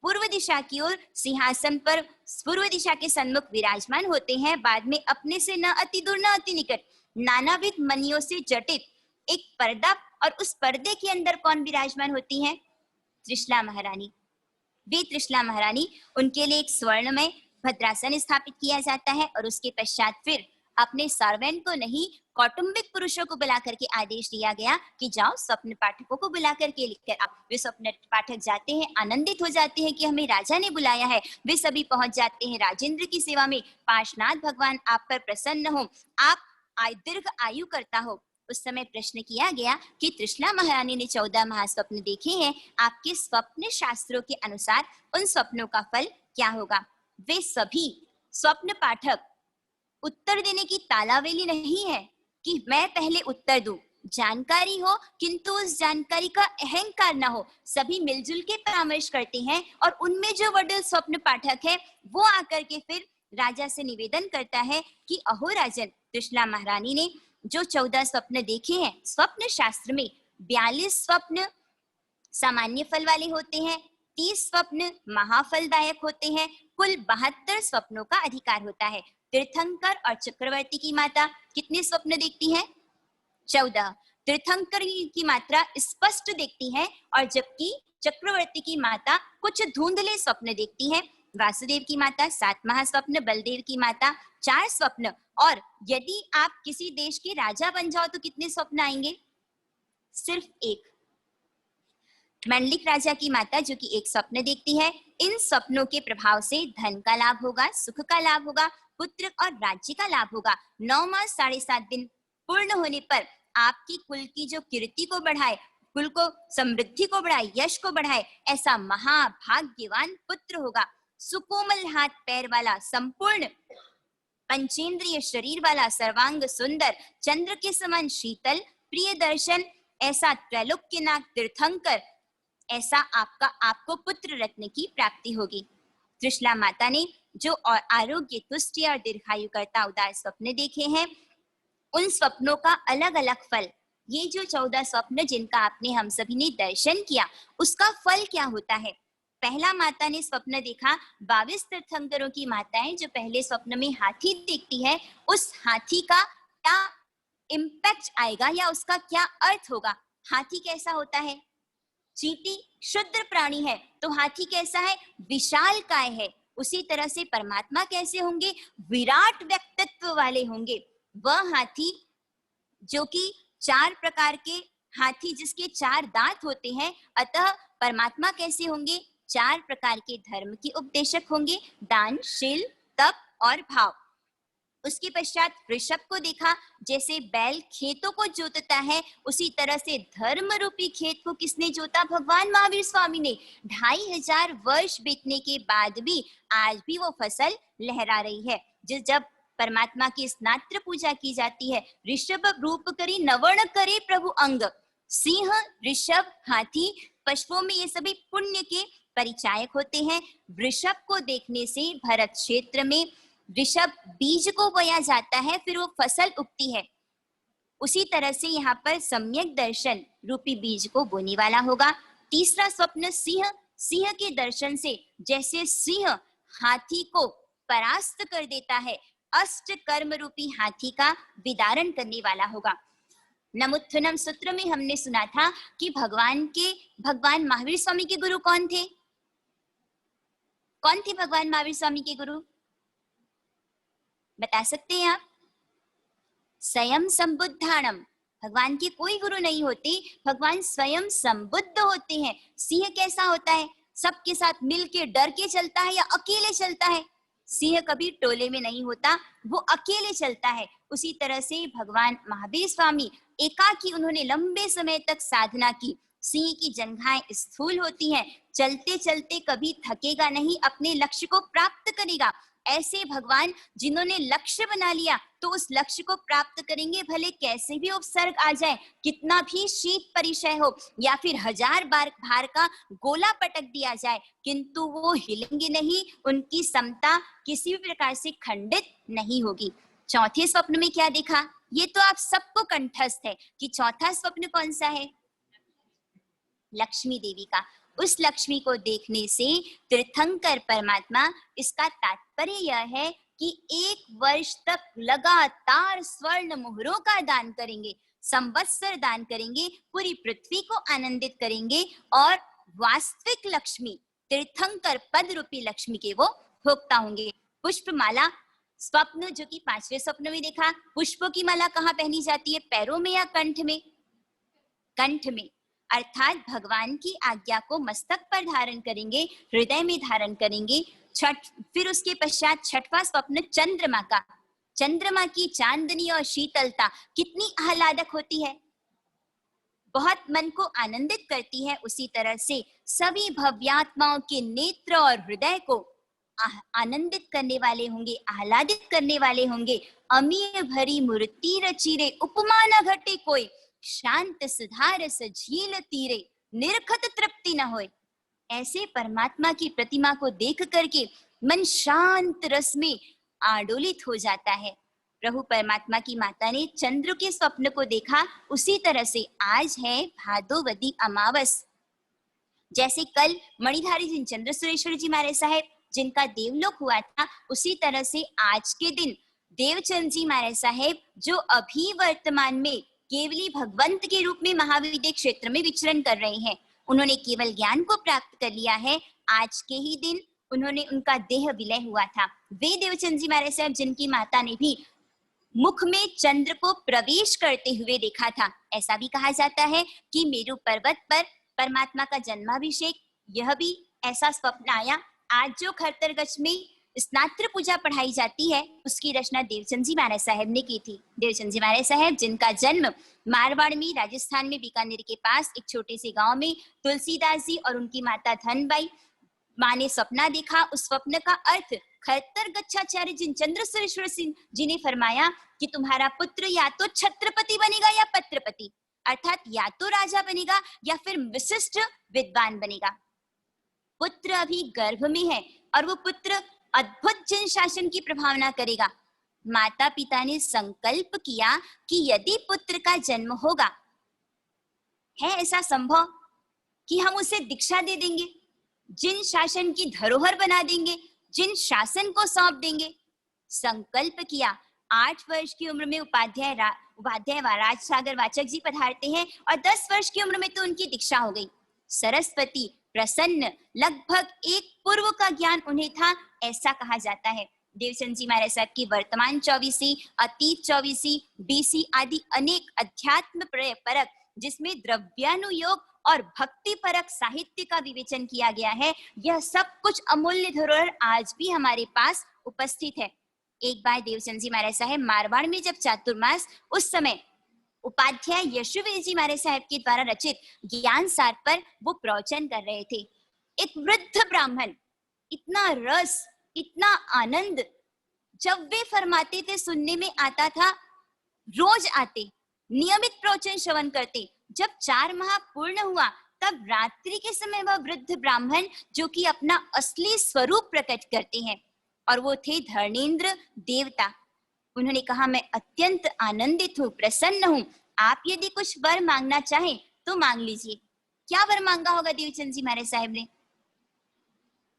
पूर्व दिशा की ओर सिंहासन पर पूर्व दिशा के सन्मुख विराजमान होते हैं। बाद में अपने से न अति दूर न अति निकट नानाविध मणियों से जटित एक पर्दा, और उस पर्दे के अंदर कौन विराजमान होती है? त्रिशला महारानी। वे त्रिशला महारानी, उनके लिए एक स्वर्णमय भद्रासन स्थापित किया जाता है और उसके पश्चात फिर अपने सर्वेंट को नहीं, कौटुंबिक पुरुषों को बुला करके आदेश दिया गया कि जाओ स्वप्न पाठकों को बुला करके लिखकर आओ। वे स्वप्न पाठक जाते हैं, आनंदित हो जाते हैं कि हमें राजा ने बुलाया है। वे सभी पहुंच जाते हैं राजेंद्र की सेवा में। पार्श्वनाथ भगवान आप पर प्रसन्न हो, आप दीर्घ आयु करता हो। उस समय प्रश्न किया गया कि त्रिशला महारानी ने 14 महास्वप्न देखे हैं, आपके स्वप्न शास्त्रों के अनुसार उन स्वप्नों का फल क्या होगा? वे सभी स्वप्न पाठक उत्तर देने की तालावेली नहीं है कि मैं पहले उत्तर दूं, जानकारी हो किंतु उस जानकारी का अहंकार ना हो। सभी मिलजुल के परामर्श करते हैं और उनमें जो वडील स्वप्न पाठक है वो आकर के फिर राजा से निवेदन करता है कि अहो राजन, त्रिशला महारानी ने जो 14 स्वप्न देखे हैं, स्वप्न शास्त्र में 42 स्वप्न सामान्य फल वाले होते हैं, 30 स्वप्न महाफलदायक होते हैं, कुल 72 स्वप्नों का अधिकार होता है। तीर्थंकर और चक्रवर्ती की माता कितने स्वप्न देखती है? 14। तीर्थंकर की मात्रा स्पष्ट देखती है और जबकि चक्रवर्ती की माता कुछ धुंधले स्वप्न देखती है। वासुदेव की माता 7 महास्वप्न, बलदेव की माता 4 स्वप्न। और यदि आप किसी देश के राजा बन जाओ तो कितने स्वप्न आएंगे? सिर्फ एक। मंडलिक राजा की माता जो कि एक स्वप्न देखती है। इन स्वप्नों के प्रभाव से धन का लाभ होगा, सुख का लाभ होगा, पुत्र और राज्य का लाभ होगा। 9 मास 7.5 दिन पूर्ण होने पर आपकी कुल की जो कीर्ति को बढ़ाए, कुल को समृद्धि को बढ़ाए, यश को बढ़ाए, ऐसा महाभाग्यवान पुत्र होगा। सुकोमल हाथ पैर वाला, संपूर्ण पंचेंद्रिय शरीर वाला, सर्वांग सुंदर, चंद्र के समान शीतल, प्रिय दर्शन, ऐसा त्रैलोक्यनाथ तीर्थंकर, ऐसा आपको पुत्र रत्न की प्राप्ति होगी। त्रिशला माता ने जो आरोग्य, तुष्टि और दीर्घायु करता उदार स्वप्न देखे हैं, उन स्वप्नों का अलग अलग फल, ये जो 14 स्वप्न जिनका आपने हम सभी ने दर्शन किया, उसका फल क्या होता है? पहला माता ने स्वप्न देखा, 22 तीर्थंकरों की माताएं जो पहले स्वप्न में हाथी देखती है, उस हाथी का क्या इम्पैक्ट आएगा या उसका क्या अर्थ होगा? हाथी कैसा होता है? चींटी शुद्र प्राणी है, तो हाथी कैसा है? विशाल काय है। उसी तरह से परमात्मा कैसे होंगे? विराट व्यक्तित्व वाले होंगे। वह हाथी जो कि 4 प्रकार के हाथी जिसके 4 दांत होते हैं, अतः परमात्मा कैसे होंगे? 4 प्रकार के धर्म के उपदेशक होंगे, दान, शील, तप और भाव। उसके पश्चात वृषभ को देखा, जैसे बैल खेतों को जोतता है, उसी तरह से धर्म रूपी खेत को किसने जोता? भगवान महावीर स्वामी ने। 2500 वर्ष बीतने के बाद भी आज भी वो फसल लहरा रही है। जब परमात्मा की स्नात्र पूजा की जाती है, ऋषभ रूप करी नवर्ण करे प्रभु अंग, सिंह, ऋषभ, हाथी, पशुओं में ये सभी पुण्य के परिचायक होते हैं। वृषभ को देखने से भरत क्षेत्र में वृषभ बीज को बोया जाता है, फिर वो फसल उगती है। उसी तरह से यहाँ पर सम्यक दर्शन रूपी बीज को बोने वाला होगा। तीसरा स्वप्न सिंह, सिंह के दर्शन से जैसे सिंह हाथी को परास्त कर देता है, अष्ट कर्म रूपी हाथी का विदारण करने वाला होगा। नमुत्थनम सूत्र में हमने सुना था कि भगवान महावीर स्वामी के गुरु कौन थे? कौन थे भगवान महावीर स्वामी के गुरु? बता सकते हैं आप? स्वयं संबुद्धाणम। भगवान के कोई गुरु नहीं होते, भगवान स्वयं संबुद्ध होते हैं। सिंह कैसा होता है? सबके साथ मिलके डर के चलता है या अकेले चलता है? सिंह कभी टोले में नहीं होता, वो अकेले चलता है। उसी तरह से भगवान महावीर स्वामी एकाकी, उन्होंने लंबे समय तक साधना की। सिंह की जंघाएं स्थूल होती हैं, चलते चलते कभी थकेगा नहीं, अपने लक्ष्य को प्राप्त करेगा। ऐसे भगवान जिन्होंने लक्ष्य बना लिया तो उस लक्ष्य को प्राप्त करेंगे, भले कैसे भी उपसर्ग आ जाए, कितना भी शीत परिचय हो या फिर 1000 बार भार का गोला पटक दिया जाए, किंतु वो हिलेंगे नहीं, उनकी समता किसी भी प्रकार से खंडित नहीं होगी। चौथे स्वप्न में क्या देखा? ये तो आप सबको कंठस्थ है कि चौथा स्वप्न कौन सा है? लक्ष्मी देवी का। उस लक्ष्मी को देखने से तीर्थंकर परमात्मा, इसका तात्पर्य यह है कि 1 वर्ष तक लगातार स्वर्ण मोहरों का दान करेंगे, संवत्सर दान करेंगे, पूरी पृथ्वी को आनंदित करेंगे और वास्तविक लक्ष्मी, तीर्थंकर पद रूपी लक्ष्मी के वो भोक्ता होंगे। पुष्पमाला स्वप्न, जो कि 5वें स्वप्न में देखा, पुष्पों की माला कहाँ पहनी जाती है, पैरों में या कंठ में? कंठ में, अर्थात भगवान की आज्ञा को मस्तक पर धारण करेंगे, हृदय में धारण करेंगे। फिर उसके पश्चात 6वां स्वप्न चंद्रमा का। चंद्रमा की चांदनी और शीतलता कितनी आह्लादक होती है, बहुत मन को आनंदित करती है। उसी तरह से सभी भव्यात्माओं के नेत्र और हृदय को आनंदित करने वाले होंगे, आह्लादित करने वाले होंगे। अमीय भरी मूर्ति रचीरे, उपमा न घटे कोई, शांत सुधारस झील तीरे, निरखत तृप्ति न होए। ऐसे परमात्मा की प्रतिमा को देख करके मन शांत रस में आडोलित हो जाता है। प्रभु परमात्मा की माता ने चंद्र के स्वप्न को देखा, उसी तरह से आज है भादोवदी अमावस। जैसे कल मणिधारी जी चंद्र सुरेश्वर जी महाराज साहेब जिनका देवलोक हुआ था, उसी तरह से आज के दिन देवचंद जी महाराज साहेब, जो अभी वर्तमान में केवली भगवंत के रूप में महाविद्य क्षेत्र में विचरण कर रहे हैं, उन्होंने केवल ज्ञान को प्राप्त कर लिया है। आज के ही दिन उन्होंने उनका देह विलय हुआ था। वे देवचंद जी महाराज साहब जिनकी माता ने भी मुख में चंद्र को प्रवेश करते हुए देखा था। ऐसा भी कहा जाता है कि मेरू पर्वत पर परमात्मा का जन्माभिषेक, यह भी ऐसा स्वप्न आया। आज जो खरतरगछ में स्नात्र पूजा पढ़ाई जाती है, उसकी रचना देवचंद जी महाराज साहब ने की थी। देवचंद जी महाराज साहब जिनका जन्म मारवाड़ में, राजस्थान में, बीकानेर के पास एक छोटे से गांव में तुलसीदास जी और उनकी माता धनबाई माँ ने सपना देखा। उस स्वप्न का अर्थ खरतरगच्छाचार्य जिनचंद्र सुरेश्वर सिंह जी ने फरमाया कि तुम्हारा पुत्र या तो छत्रपति बनेगा या पत्रपति, अर्थात या तो राजा बनेगा या फिर विशिष्ट विद्वान बनेगा। पुत्र अभी गर्भ में है और वो पुत्र अद्भुत जन शासन की प्रभावना करेगा। माता पिता ने संकल्प किया कि यदि पुत्र का जन्म होगा, है ऐसा संभव कि हम उसे दीक्षा दे देंगे, जिन शासन की धरोहर बना देंगे, जिन शासन को सौंप देंगे। संकल्प किया। 8 वर्ष की उम्र में उपाध्याय राजसागर वाचक जी पधारते हैं और 10 वर्ष की उम्र में तो उनकी दीक्षा हो गई। सरस्वती प्रसन्न, लगभग एक पूर्व का ज्ञान उन्हें था, ऐसा कहा जाता है। देवचंद जी महाराज साहब की वर्तमान 24वीं, अतीत 24वीं, बीसी आदि अनेक अध्यात्म परक, जिसमें द्रव्यानुयोग और भक्ति परक साहित्य का विवेचन किया गया है, यह सब कुछ अमूल्य धरोहर आज भी हमारे पास उपस्थित है। एक बार देवचंद जी महाराज साहब मारवाड़ में जब चातुर्मास, उस समय उपाध्याय यशुवीर जी महाराज साहब के द्वारा रचित ज्ञान सार पर वो प्रवचन कर रहे थे। एक वृद्ध ब्राह्मण, इतना रस, इतना आनंद जब वे फरमाते थे सुनने में आता था। रोज आते, नियमित प्रवचन श्रवण करते। जब 4 माह पूर्ण हुआ, तब रात्रि के समय वह वृद्ध ब्राह्मण, जो कि अपना असली स्वरूप प्रकट करते हैं, और वो थे धर्मेंद्र देवता। उन्होंने कहा, मैं अत्यंत आनंदित हूँ, प्रसन्न हूँ। आप यदि कुछ वर मांगना चाहें तो मांग लीजिए। क्या वर मांगा होगा देवचंद जी महाराज साहब ने?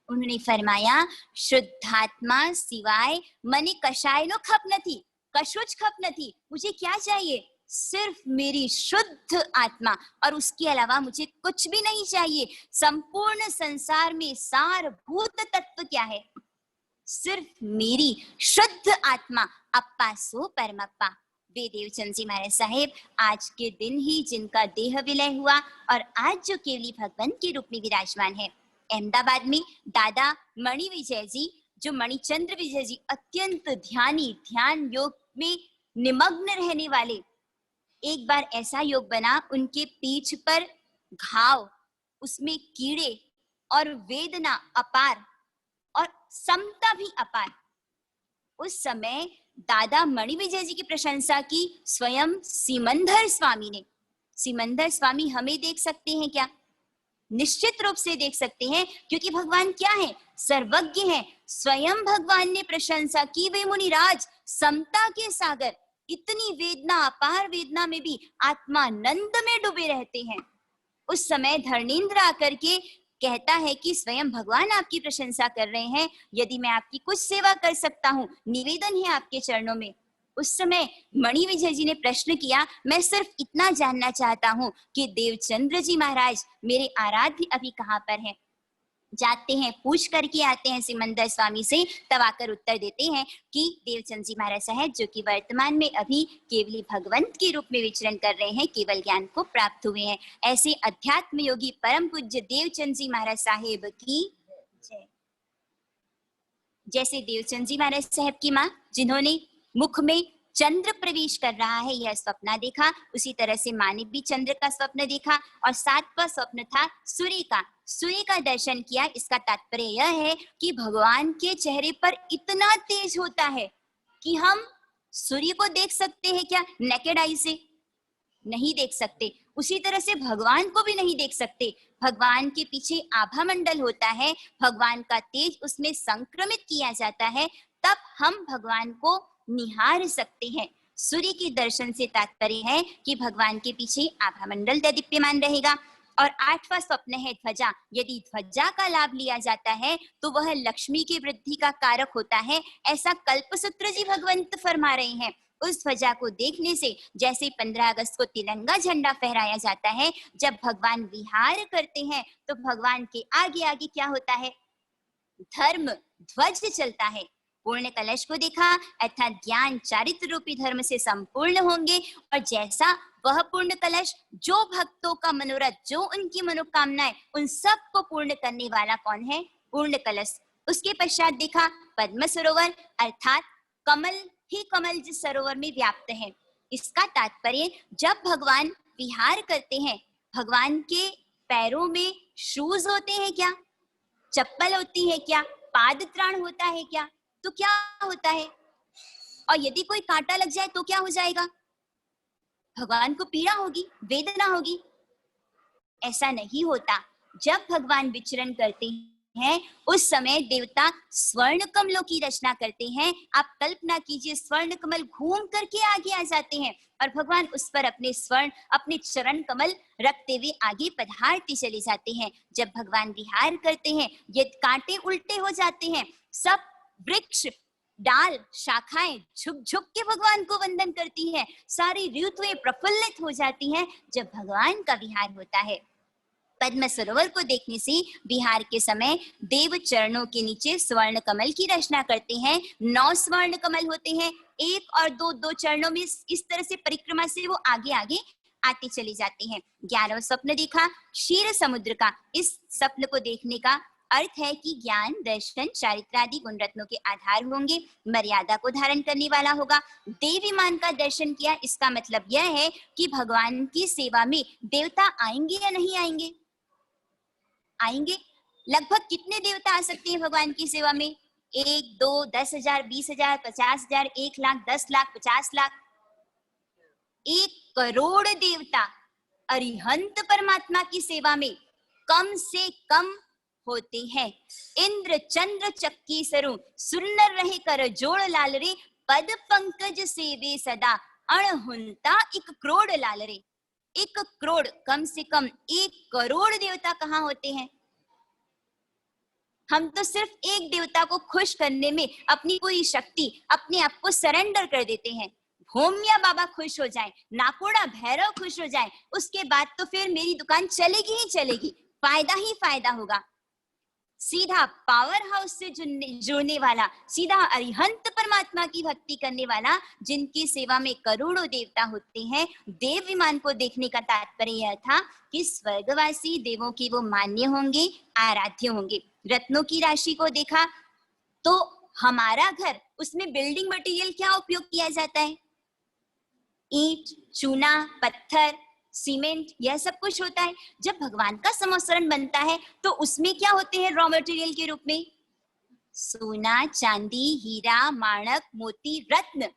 उन्होंने फरमाया, शुद्धात्मा सिवाय मने कशायनो खप नथी, कशुच खप नथी। मुझे क्या चाहिए? सिर्फ मेरी शुद्ध आत्मा, और उसके अलावा मुझे कुछ भी नहीं चाहिए। संपूर्ण संसार में सारभूत तत्व क्या है? सिर्फ मेरी शुद्ध आत्मा, अप्पा सो परमप्पा। वे देवचंद जी महाराज साहेब आज के दिन ही जिनका देह विलय हुआ और आज जो केवली भगवंत के रूप में विराजमान है। अहमदाबाद में दादा मणि विजय जी, जो मणिचंद्र विजय जी, अत्यंत ध्यान योग में निमग्न रहने वाले, एक बार ऐसा योग बना, उनके पीठ पर घाव, उसमें कीड़े और वेदना अपार और समता भी अपार। उस समय दादा मणि विजय जी की प्रशंसा की स्वयं सिमंदर स्वामी ने। सिमंदर स्वामी हमें देख सकते हैं क्या? निश्चित रूप से देख सकते हैं, क्योंकि भगवान क्या है? सर्वज्ञ हैं। स्वयं भगवान ने प्रशंसा की, वे मुनिराज समता के सागर, इतनी वेदना, अपार वेदना में भी आत्मानंद में डूबे रहते हैं। उस समय धर्मेंद्र आकर के कहता है कि स्वयं भगवान आपकी प्रशंसा कर रहे हैं, यदि मैं आपकी कुछ सेवा कर सकता हूँ, निवेदन है आपके चरणों में। उस समय मणि विजय जी ने प्रश्न किया, मैं सिर्फ इतना जानना चाहता हूँ कि देवचंद्र जी महाराज मेरे आराध्य अभी कहाँ पर हैं। जाते हैं, पूछ करके आते हैं सिमंदर स्वामी से, तब आकर उत्तर देते हैं कि देवचंद जी महाराज साहब जो कि वर्तमान में अभी केवली भगवंत के रूप में विचरण कर रहे हैं, केवल ज्ञान को प्राप्त हुए हैं। ऐसे अध्यात्म योगी परम पूज्य देवचंद जी महाराज साहेब की जय। जैसे देवचंद जी महाराज साहब की माँ, जिन्होंने मुख में चंद्र प्रवेश कर रहा है यह स्वप्न देखा, उसी तरह से माँ ने भी चंद्र का स्वप्न देखा और सातवां स्वप्न था सूर्य का दर्शन किया। इसका तात्पर्य यह है कि भगवान के चेहरे पर इतना तेज होता है कि हम सूर्य को देख सकते हैं क्या? नेकेड आई से नहीं देख सकते। उसी तरह से भगवान को भी नहीं देख सकते। भगवान के पीछे आभा मंडल होता है, भगवान का तेज उसमें संक्रमित किया जाता है, तब हम भगवान को निहार सकते हैं। सूर्य के दर्शन से तात्पर्य है कि भगवान के पीछे आभा मंडल दैदीप्यमान रहेगा। और आठवां स्वप्न है ध्वजा। यदि ध्वजा का लाभ लिया जाता है तो वह लक्ष्मी की वृद्धि का कारक होता है, ऐसा कल्पसूत्र जी भगवंत फरमा रहे हैं। उस ध्वजा को देखने से, जैसे 15 अगस्त को तिरंगा झंडा फहराया जाता है, जब भगवान विहार करते हैं तो भगवान के आगे आगे क्या होता है? धर्म ध्वज चलता है। पूर्ण कलश को देखा अर्थात ज्ञान चारित्र रूपी धर्म से संपूर्ण होंगे, और जैसा वह पूर्ण कलश जो भक्तों का मनोरथ, जो उनकी मनोकामनाएं, उन सब को पूर्ण करने वाला कौन है? पूर्ण कलश। उसके पश्चात देखा पद्म सरोवर, अर्थात कमल ही कमल जिस सरोवर में व्याप्त है। इसका तात्पर्य जब भगवान विहार करते हैं, भगवान के पैरों में शूज होते हैं क्या? चप्पल होती है क्या? पाद त्राण होता है क्या? तो क्या होता है? और यदि कोई कांटा लग जाए तो क्या हो जाएगा? भगवान को पीड़ा होगी, वेदना होगी। ऐसा नहीं होता। जब भगवान विचरण करते हैं उस समय देवता स्वर्ण कमलों की रचना करते हैं। आप कल्पना कीजिए, स्वर्ण कमल घूम करके आगे आ जाते हैं और भगवान उस पर अपने चरण कमल रखते हुए आगे पधारते चले जाते हैं। जब भगवान विहार करते हैं, यदि कांटे उल्टे हो जाते हैं, सब वृक्ष डाल शाखाएं झुक झुक के भगवान को वंदन करती हैं, सारी ऋतुएं प्रफुल्लित हो जाती हैं जब भगवान का विहार होता है। पद्म सरोवर को देखने से विहार के समय देव चरणों के नीचे स्वर्ण कमल की रचना करते हैं। 9 स्वर्ण कमल होते हैं, एक और दो चरणों में इस तरह से परिक्रमा से वो आगे आगे आते चले जाते हैं। 11वां स्वप्न देखा क्षीर समुद्र का। इस स्वप्न को देखने का अर्थ है कि ज्ञान, दर्शन, चारित्र आदि गुण रत्नों के आधार होंगे, मर्यादा को धारण करने वाला होगा। देवीमान का दर्शन किया, इसका मतलब यह है कि भगवान की सेवा में देवता आएंगे या नहीं आएंगे? आएंगे। लगभग कितने देवता आ सकते हैं भगवान की सेवा में? 1, 2, 10,000, 20,000, 50,000, 1 लाख, 10 लाख, 50 लाख, 1 करोड़ देवता अरिहंत परमात्मा की सेवा में कम से कम होते हैं। इंद्र चंद्र चक्की सरु सुरनर रहे कर जोड़ लाल रे, पद पंकज सेवे सदा अणहुंता 1 करोड़ लाल रे। 1 करोड़, कम से कम 1 करोड़ देवता कहाँ होते हैं? हम तो सिर्फ एक देवता को खुश करने में अपनी पूरी शक्ति, अपने आप को सरेंडर कर देते हैं। भोमिया बाबा खुश हो जाएं, नाकोड़ा भैरव खुश हो जाएं, उसके बाद तो फिर मेरी दुकान चलेगी ही चलेगी, फायदा ही फायदा होगा। सीधा पावर हाउस से जुड़ने वाला, सीधा अरिहंत परमात्मा की भक्ति करने वाला, जिनकी सेवा में करोड़ों देवता होते हैं। देव विमान को देखने का तात्पर्य यह था कि स्वर्गवासी देवों की वो मान्य होंगे, आराध्य होंगे। रत्नों की राशि को देखा तो हमारा घर, उसमें बिल्डिंग मटेरियल क्या उपयोग किया जाता है? ईंट, चूना, पत्थर, सीमेंट, यह सब कुछ होता है। जब भगवान का समोसरण बनता है तो उसमें क्या होते हैं रॉ मटेरियल के रूप में? सोना, चांदी, हीरा, माणक, मोती, रत्न।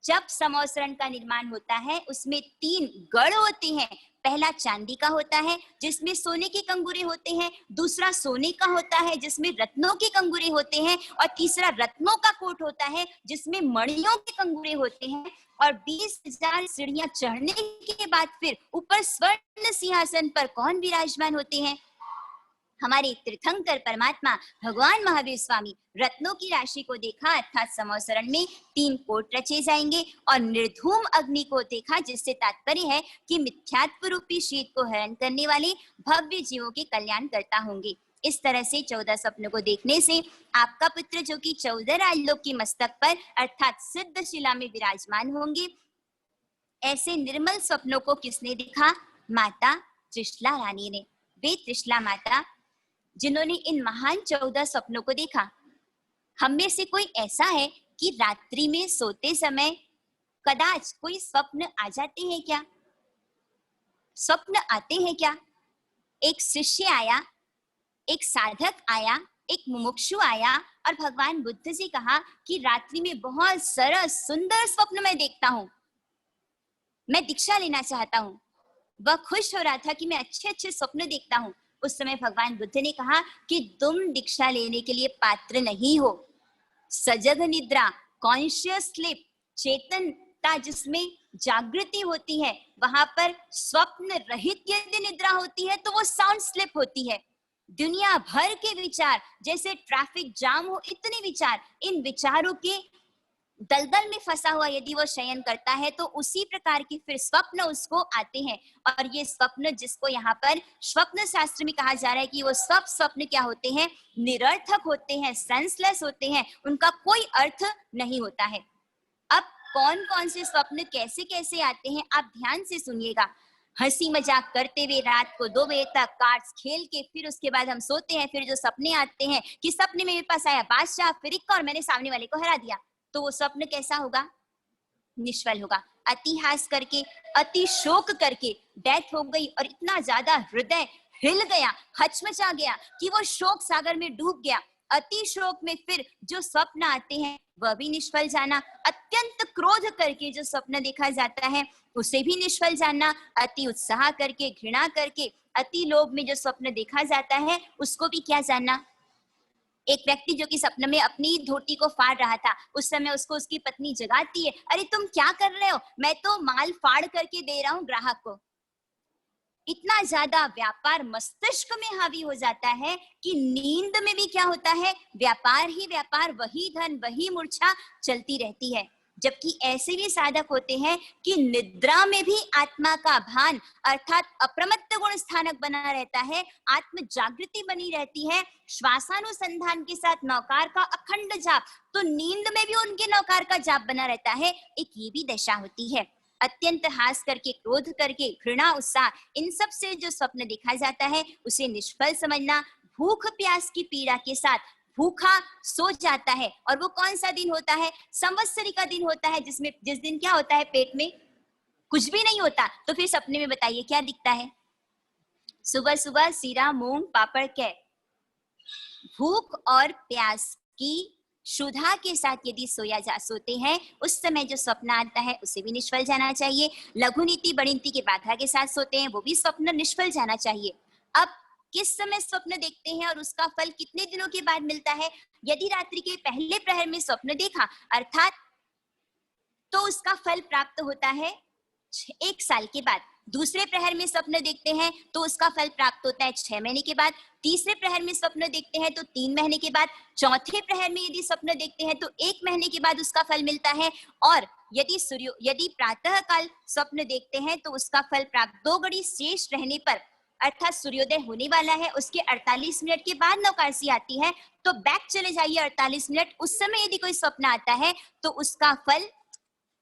जब समोसरण का निर्माण होता है उसमें 3 गढ़ होते हैं। पहला चांदी का होता है जिसमें सोने के कंगूरे होते हैं, दूसरा सोने का होता है जिसमें रत्नों के कंगूरे होते हैं, और तीसरा रत्नों का कोट होता है जिसमें मणियों के कंगूरे होते हैं। और 20,000 सीढ़ियां चढ़ने के बाद फिर ऊपर स्वर्ण सिंहासन पर कौन विराजमान होते हैं? हमारे तीर्थंकर परमात्मा भगवान महावीर स्वामी रत्नों की राशि को देखा, अर्थात समवसरण में 3 कोट रचे जाएंगे, और निर्धूम अग्नि को देखा, जिससे तात्पर्य है कि मिथ्यात्व रूपी शीत को हरण करने वाले भव्य जीवों के कल्याण करता होंगे। इस तरह से 14 स्वप्नों को देखने से आपका पुत्र जो कि 14 राजलोक की मस्तक पर अर्थात सिद्ध शिला में विराजमान होंगे। ऐसे निर्मल स्वप्नों को किसने देखा? माता त्रिशला रानी ने। वे त्रिशला माता जिन्होंने इन महान 14 स्वप्नों को देखा। हम में से कोई ऐसा है कि रात्रि में सोते समय कदाच कोई स्वप्न आ जाते हैं क्या? स्वप्न आते हैं क्या? एक शिष्य आया, एक साधक आया, एक मुमुक्षु आया और भगवान बुद्ध से कहा कि रात्रि में बहुत सरस सुंदर स्वप्न मैं देखता हूं, मैं दीक्षा लेना चाहता हूं। वह खुश हो रहा था कि मैं अच्छे अच्छे स्वप्न देखता हूं। उस समय भगवान बुद्ध ने कहा कि तुम दीक्षा लेने के लिए पात्र नहीं हो। सजग निद्रा, कॉन्शियस स्लीप, चेतनता जिसमें जागृति होती है, वहां पर स्वप्न रहित यदि निद्रा होती है तो वो साउंड स्लीप होती है। दुनिया भर के विचार, जैसे ट्रैफिक जाम हो इतने विचार, इन विचारों के दलदल में फंसा हुआ यदि वो शयन करता है तो उसी प्रकार के फिर स्वप्न उसको आते हैं। और ये स्वप्न, जिसको यहाँ पर स्वप्न शास्त्र में कहा जा रहा है कि वो सब स्वप्न क्या होते हैं? निरर्थक होते हैं, सेंसलेस होते हैं, उनका कोई अर्थ नहीं होता है। अब कौन कौन से स्वप्न कैसे कैसे आते हैं, आप ध्यान से सुनिएगा। हंसी मजाक करते हुए रात को 2 बजे तक कार्ड्स खेल के फिर उसके बाद हम सोते हैं, फिर जो सपने आते हैं कि सपने में मेरे पास आया बादशाह फिर और मैंने सामने वाले को हरा दिया, तो वो स्वप्न कैसा होगा? निष्फल होगा। अति हास करके, अति शोक करके डेथ हो गई और इतना ज्यादा हृदय हिल गया, हचमचा गया कि वो शोक सागर में डूब गया। अति शोक में फिर जो स्वप्न आते हैं वह भी निष्फल जाना। अत्यंत क्रोध करके जो स्वप्न देखा जाता है उसे भी निष्फल जाना। अति उत्साह करके, घृणा करके, अति लोभ में जो स्वप्न देखा जाता है उसको भी क्या जानना? एक व्यक्ति जो कि सपने में अपनी धोती को फाड़ रहा था, उस समय उसको उसकी पत्नी जगाती है, अरे तुम क्या कर रहे हो? मैं तो माल फाड़ करके दे रहा हूं ग्राहक को। इतना ज्यादा व्यापार मस्तिष्क में हावी हो जाता है कि नींद में भी क्या होता है? व्यापार ही व्यापार, वही धन, वही मूर्छा चलती रहती है। जबकि ऐसे भी साधक होते हैं कि निद्रा में भी आत्मा का भान अर्थात अप्रमत्त गुण स्थानक बना रहता है, आत्म जागृति बनी रहती है, श्वासानुसंधान के साथ नौकार का अखंड जाप, तो नींद में भी उनके नौकार का जाप बना रहता है। एक ये भी दशा होती है। अत्यंत हास करके, क्रोध करके, घृणा, उत्साह, इन सब से जो स्वप्न देखा जाता है उसे निष्फल समझना। भूख प्यास की पीड़ा के साथ भूखा सो जाता है, और वो कौन सा दिन होता है? संवत्सरी का दिन होता है, जिस दिन क्या होता है? पेट में कुछ भी नहीं होता। तो फिर सपने में बताइए क्या दिखता है? सुबह सुबह सीरा, मूंग, पापड़, क्या? भूख और प्यास की क्षुधा के साथ यदि सोते हैं, उस समय जो स्वप्न आता है उसे भी निष्फल जाना चाहिए। लघु नीति बड़ी नीति के बाधा के साथ सोते हैं, वो भी स्वप्न निष्फल जाना चाहिए। अब किस समय स्वप्न देखते हैं और उसका फल कितने दिनों के बाद मिलता है? यदि रात्रि के पहले प्रहर में स्वप्न देखा अर्थात, तो उसका फल प्राप्त होता है 1 साल के बाद। दूसरे प्रहर में स्वप्न देखते हैं तो उसका फल प्राप्त होता है 6 महीने के बाद। तीसरे प्रहर में स्वप्न देखते हैं तो 3 महीने के बाद। चौथे प्रहर में यदि स्वप्न देखते हैं तो 1 महीने के बाद उसका फल मिलता है। और यदि प्रातः काल स्वप्न देखते हैं तो उसका फल प्राप्त 2 घड़ी शेष रहने पर अर्थात सूर्योदय होने वाला है, उसके 48 मिनट के बाद नौकारसी आती है, तो बैक चले जाइए 48 मिनट। उस समय यदि कोई स्वप्न आता है तो उसका फल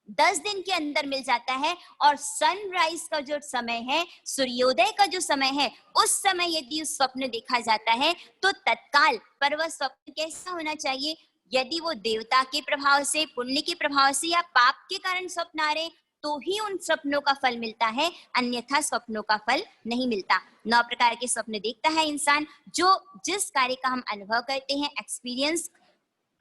10 दिन के अंदर मिल जाता है। और सनराइज का जो समय है, सूर्योदय का जो समय है, उस समय यदि उस स्वप्न देखा जाता है तो तत्काल, पर वह स्वप्न कैसा होना चाहिए? यदि वो देवता के प्रभाव से, पुण्य के प्रभाव से या पाप के कारण स्वप्न आ रहे तो ही उन स्वप्नों का फल मिलता है, अन्यथा स्वप्नों का फल नहीं मिलता। 9 प्रकार के स्वप्न देखता है इंसान। जो जिस कार्य का हम अनुभव करते हैं, एक्सपीरियंस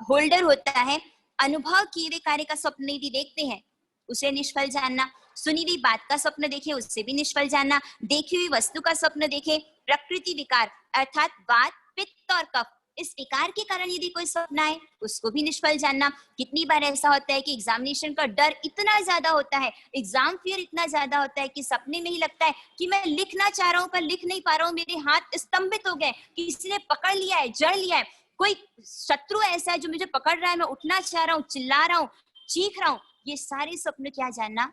होल्डर होता है, अनुभव किए हुए कार्य का स्वप्न यदि देखते हैं उसे निष्फल जानना। सुनी हुई बात का स्वप्न देखे उससे भी निष्फल जानना। देखी हुई वस्तु का स्वप्न देखे, प्रकृति विकार अर्थात वात, पित्त और कफ, इस विकार के कारण यदि कोई स्वप्न आए उसको भी निष्फल जानना। कितनी बार ऐसा होता है कि एग्जामिनेशन का डर इतना ज्यादा होता है, एग्जाम फियर इतना ज्यादा होता है कि सपने में ही लगता है कि मैं लिखना चाह रहा हूँ पर लिख नहीं पा रहा हूँ, मेरे हाथ स्तंभित हो गए, किसी ने पकड़ लिया है, जड़ लिया है, कोई शत्रु ऐसा है जो मुझे पकड़ रहा है, मैं उठना चाह रहा हूँ, चिल्ला रहा हूँ, चीख रहा हूँ। ये सारे स्वप्न क्या जानना,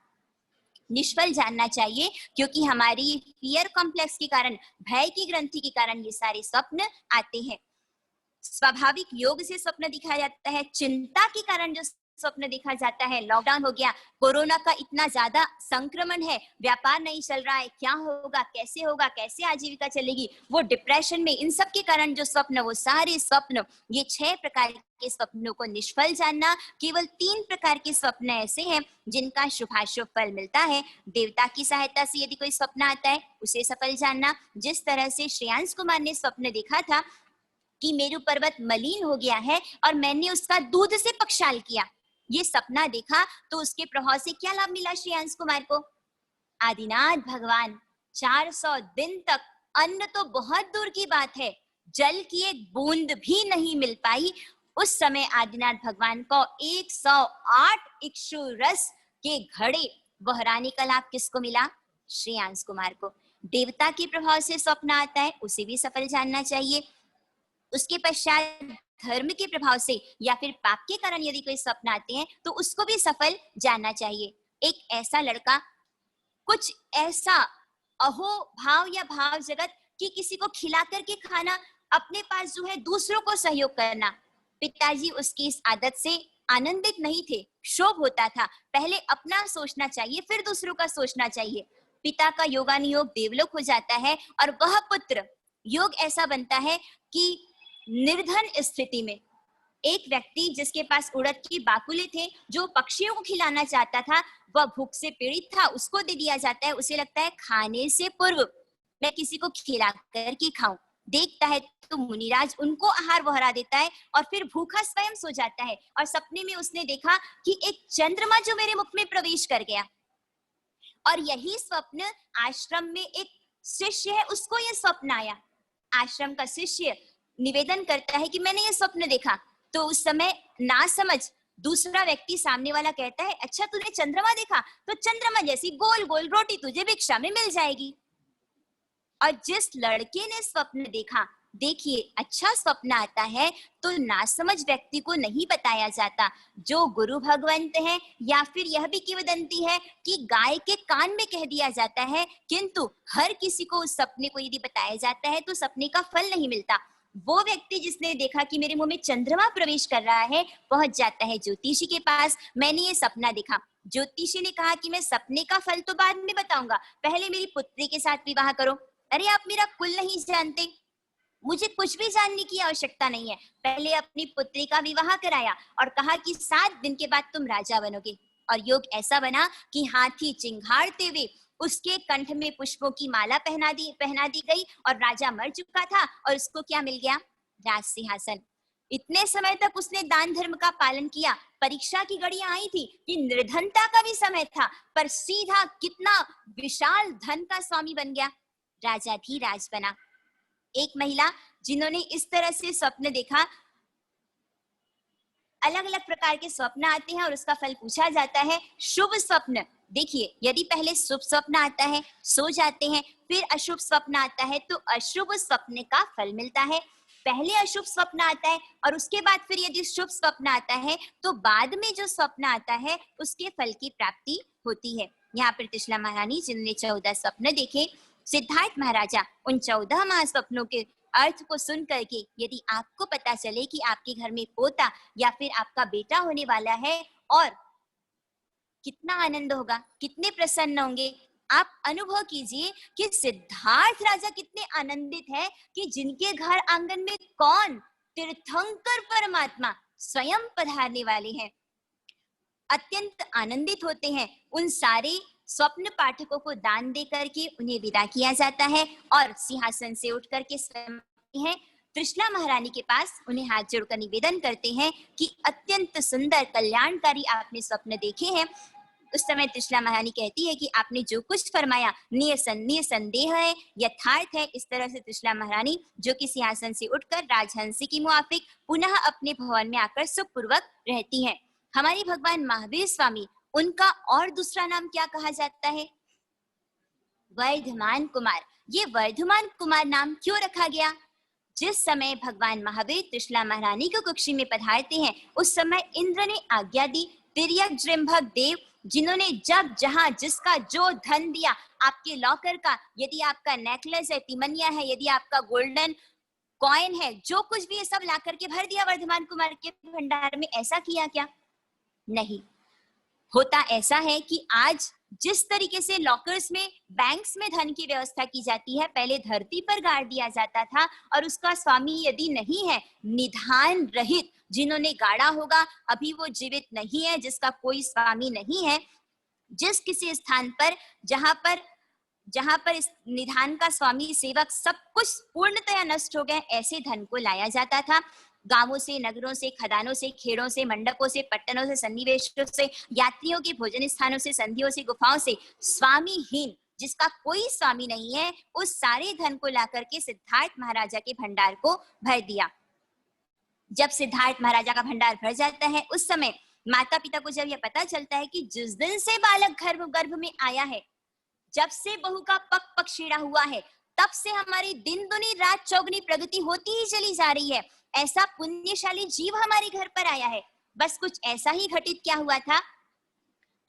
निष्फल जानना चाहिए, क्योंकि हमारी फियर कॉम्प्लेक्स के कारण, भय की ग्रंथि के कारण ये सारे स्वप्न आते हैं। स्वाभाविक योग से स्वप्न दिखाया जाता है, चिंता के कारण जो स्वप्न देखा जाता है, लॉकडाउन हो गया, कोरोना का इतना ज्यादा संक्रमण है, व्यापार नहीं चल रहा है, क्या होगा, कैसे आजीविका चलेगी, वो डिप्रेशन में, इन सब के कारण जो स्वप्न, वो सारे स्वप्न, ये 6 प्रकार के स्वप्नों को निष्फल जानना। केवल 3 प्रकार के स्वप्न ऐसे हैं जिनका शुभाशुभ फल मिलता है। देवता की सहायता से यदि कोई स्वप्न आता है उसे सफल जानना। जिस तरह से श्रेयांश कुमार ने स्वप्न देखा था कि मेरु पर्वत मलिन हो गया है और मैंने उसका दूध से पक्षाल किया, ये सपना देखा, तो उसके प्रभाव से क्या लाभ मिला श्रेयांश कुमार को? आदिनाथ भगवान 400 दिन तक, अन्न तो बहुत दूर की बात है, जल की एक बूंद भी नहीं मिल पाई। उस समय आदिनाथ भगवान को 108 इक्षु रस के घड़े बहराने का लाभ किसको मिला? श्रेयांश कुमार को। देवता के प्रभाव से स्वप्न आता है उसे भी सफल जानना चाहिए। उसके पश्चात धर्म के प्रभाव से या फिर पाप के कारण यदि कोई स्वप्न आते हैं तो उसको भी सफल जानना चाहिए। एक ऐसा लड़का, कुछ ऐसा अहो भाव या भाव जगत कि किसी को खिला करके खाना, अपने पास जो है दूसरों को सहयोग करना। पिताजी उसकी इस आदत से आनंदित नहीं थे, क्षोभ होता था, पहले अपना सोचना चाहिए फिर दूसरों का सोचना चाहिए। पिता का योगानुयोग देवलोक हो जाता है और वह पुत्र योग ऐसा बनता है कि निर्धन स्थिति में एक व्यक्ति जिसके पास उड़द की बाकुले थे, जो पक्षियों को खिलाना चाहता था, वह भूख से पीड़ित था, उसको दे दिया जाता है। उसे लगता है खाने से पूर्व मैं किसी को खिला करके खाऊं। देखता है तो मुनिराज उनको आहार बहरा देता है और फिर भूखा स्वयं सो जाता है। और सपने में उसने देखा कि एक चंद्रमा जो मेरे मुख में प्रवेश कर गया। और यही स्वप्न आश्रम में एक शिष्य है, उसको यह स्वप्न आया। आश्रम का शिष्य निवेदन करता है कि मैंने ये स्वप्न देखा। तो उस समय ना समझ दूसरा व्यक्ति सामने वाला कहता है, अच्छा तूने चंद्रमा देखा, तो चंद्रमा जैसी गोल गोल रोटी तुझे भिक्षा में मिल जाएगी। और जिस लड़के ने स्वप्न देखा, देखिए अच्छा स्वप्न आता है तो नासमझ व्यक्ति को नहीं बताया जाता। जो गुरु भगवंत है, या फिर यह भी किंवदंती है कि गाय के कान में कह दिया जाता है, किंतु हर किसी को उस सपने को यदि बताया जाता है तो सपने का फल नहीं मिलता। वो व्यक्ति जिसने देखा कि मेरे मुंह में चंद्रमा प्रवेश कर रहा है, पहुंच जाता है ज्योतिषी के पास, मैंने ये सपना देखा। ज्योतिषी ने कहा कि मैं सपने का फल तो बाद में बताऊंगा, पहले मेरी पुत्री के साथ विवाह करो। अरे आप मेरा कुल नहीं जानते, मुझे कुछ भी जानने की आवश्यकता नहीं है। पहले अपनी पुत्री का विवाह कराया और कहा कि 7 दिन के बाद तुम राजा बनोगे। और योग ऐसा बना कि हाथी चिंघाड़ते हुए उसके कंठ में पुष्पों की माला पहना दी गई और राजा मर चुका था और उसको क्या मिल गया? राज सिंहासन। इतने समय तक उसने दान धर्म का पालन किया। परीक्षा की घड़ियां आई थी कि निर्धनता का भी समय था, पर सीधा कितना विशाल धन का स्वामी बन गया, राजाधिराज बना। एक महिला जिन्होंने इस तरह से स्वप्न देखा, अलग अलग प्रकार के स्वप्न आते हैं और उसका फल पूछा जाता है। शुभ स्वप्न, देखिए यदि पहले शुभ स्वप्न आता है, सो जाते हैं, फिर अशुभ स्वप्न आता है तो अशुभ स्वप्न का फल मिलता है। पहले अशुभ स्वप्न आता है और उसके बाद फिर यदि शुभ स्वप्न आता है तो बाद में जो स्वप्न आता है उसके फल की प्राप्ति होती है। यहाँ पर त्रिशला महारानी जिन्होंने 14 स्वप्न देखे, सिद्धार्थ महाराजा उन 14 महास्वप्नों के अर्थ को सुन करके यदि आपको पता चले कि आपके घर में पोता या फिर आपका बेटा होने वाला है, और कितना आनंद होगा, कितने प्रसन्न होंगे। आप अनुभव कीजिए कि सिद्धार्थ राजा कितने आनंदित है कि जिनके घर आंगन में कौन, तीर्थंकर परमात्मा स्वयं पधारने वाले हैं। अत्यंत आनंदित होते हैं। उन सारे स्वप्न पाठकों को दान दे करके उन्हें विदा किया जाता है और सिंहासन से उठ करके स्वयं हैं त्रिशला महारानी के पास, उन्हें हाथ जोड़कर निवेदन करते हैं कि अत्यंत सुंदर कल्याणकारी आपने स्वप्न देखे हैं। उस समय त्रिशला महारानी कहती है कि आपने जो कुछ फरमाया निसंदेह है, यथार्थ है। इस तरह से त्रिशला महारानी जो कि सिंहासन से उठकर राजहंसी की मुआफिक पुनः अपने भवन में आकर सुखपूर्वक रहती हैं। हमारे भगवान महावीर स्वामी, उनका और दूसरा नाम क्या कहा जाता है? वर्धमान कुमार। ये वर्धमान कुमार नाम क्यों रखा गया? जिस समय भगवान महावीर त्रिशला महारानी को कुक्षी में पधारते हैं, उस समय इंद्र ने आज्ञा दी, तिर्यक जृंभक देव, जिन्होंने जब जहां जिसका जो धन दिया, आपके लॉकर का, यदि आपका नेकलेस है, तिमनिया है, यदि आपका गोल्डन कॉइन है, जो कुछ भी है सब ला करके भर दिया वर्धमान कुमार के भंडार में। ऐसा किया क्या? नहीं। होता ऐसा है कि आज जिस तरीके से लॉकर्स में, बैंक्स में धन की व्यवस्था की जाती है, पहले धरती पर गाड़ दिया जाता था और उसका स्वामी यदि नहीं है, निधान रहित जिन्होंने गाड़ा होगा, अभी वो जीवित नहीं है, जिसका कोई स्वामी नहीं है, जिस किसी स्थान पर जहां पर इस निधान का स्वामी सेवक सब कुछ पूर्णतया नष्ट हो गए, ऐसे धन को लाया जाता था। गांवों से, नगरों से, खदानों से, खेड़ों से, मंडपों से, पट्टनों से, सन्निवेशों से, यात्रियों के भोजन स्थानों से, संधियों से, गुफाओं से, स्वामीहीन जिसका कोई स्वामी नहीं है, उस सारे धन को लाकर के सिद्धार्थ महाराजा के भंडार को भर दिया। जब सिद्धार्थ महाराजा का भंडार भर जाता है, उस समय माता पिता को जब यह पता चलता है कि जिस दिन से बालक गर्भ में आया है, जब से बहू का पग छेड़ा हुआ है, तब से हमारी दिन दुनी रात चौगुनी प्रगति होती ही चली जा रही है। ऐसा पुण्यशाली जीव हमारे घर पर आया है। बस कुछ ऐसा ही घटित क्या हुआ था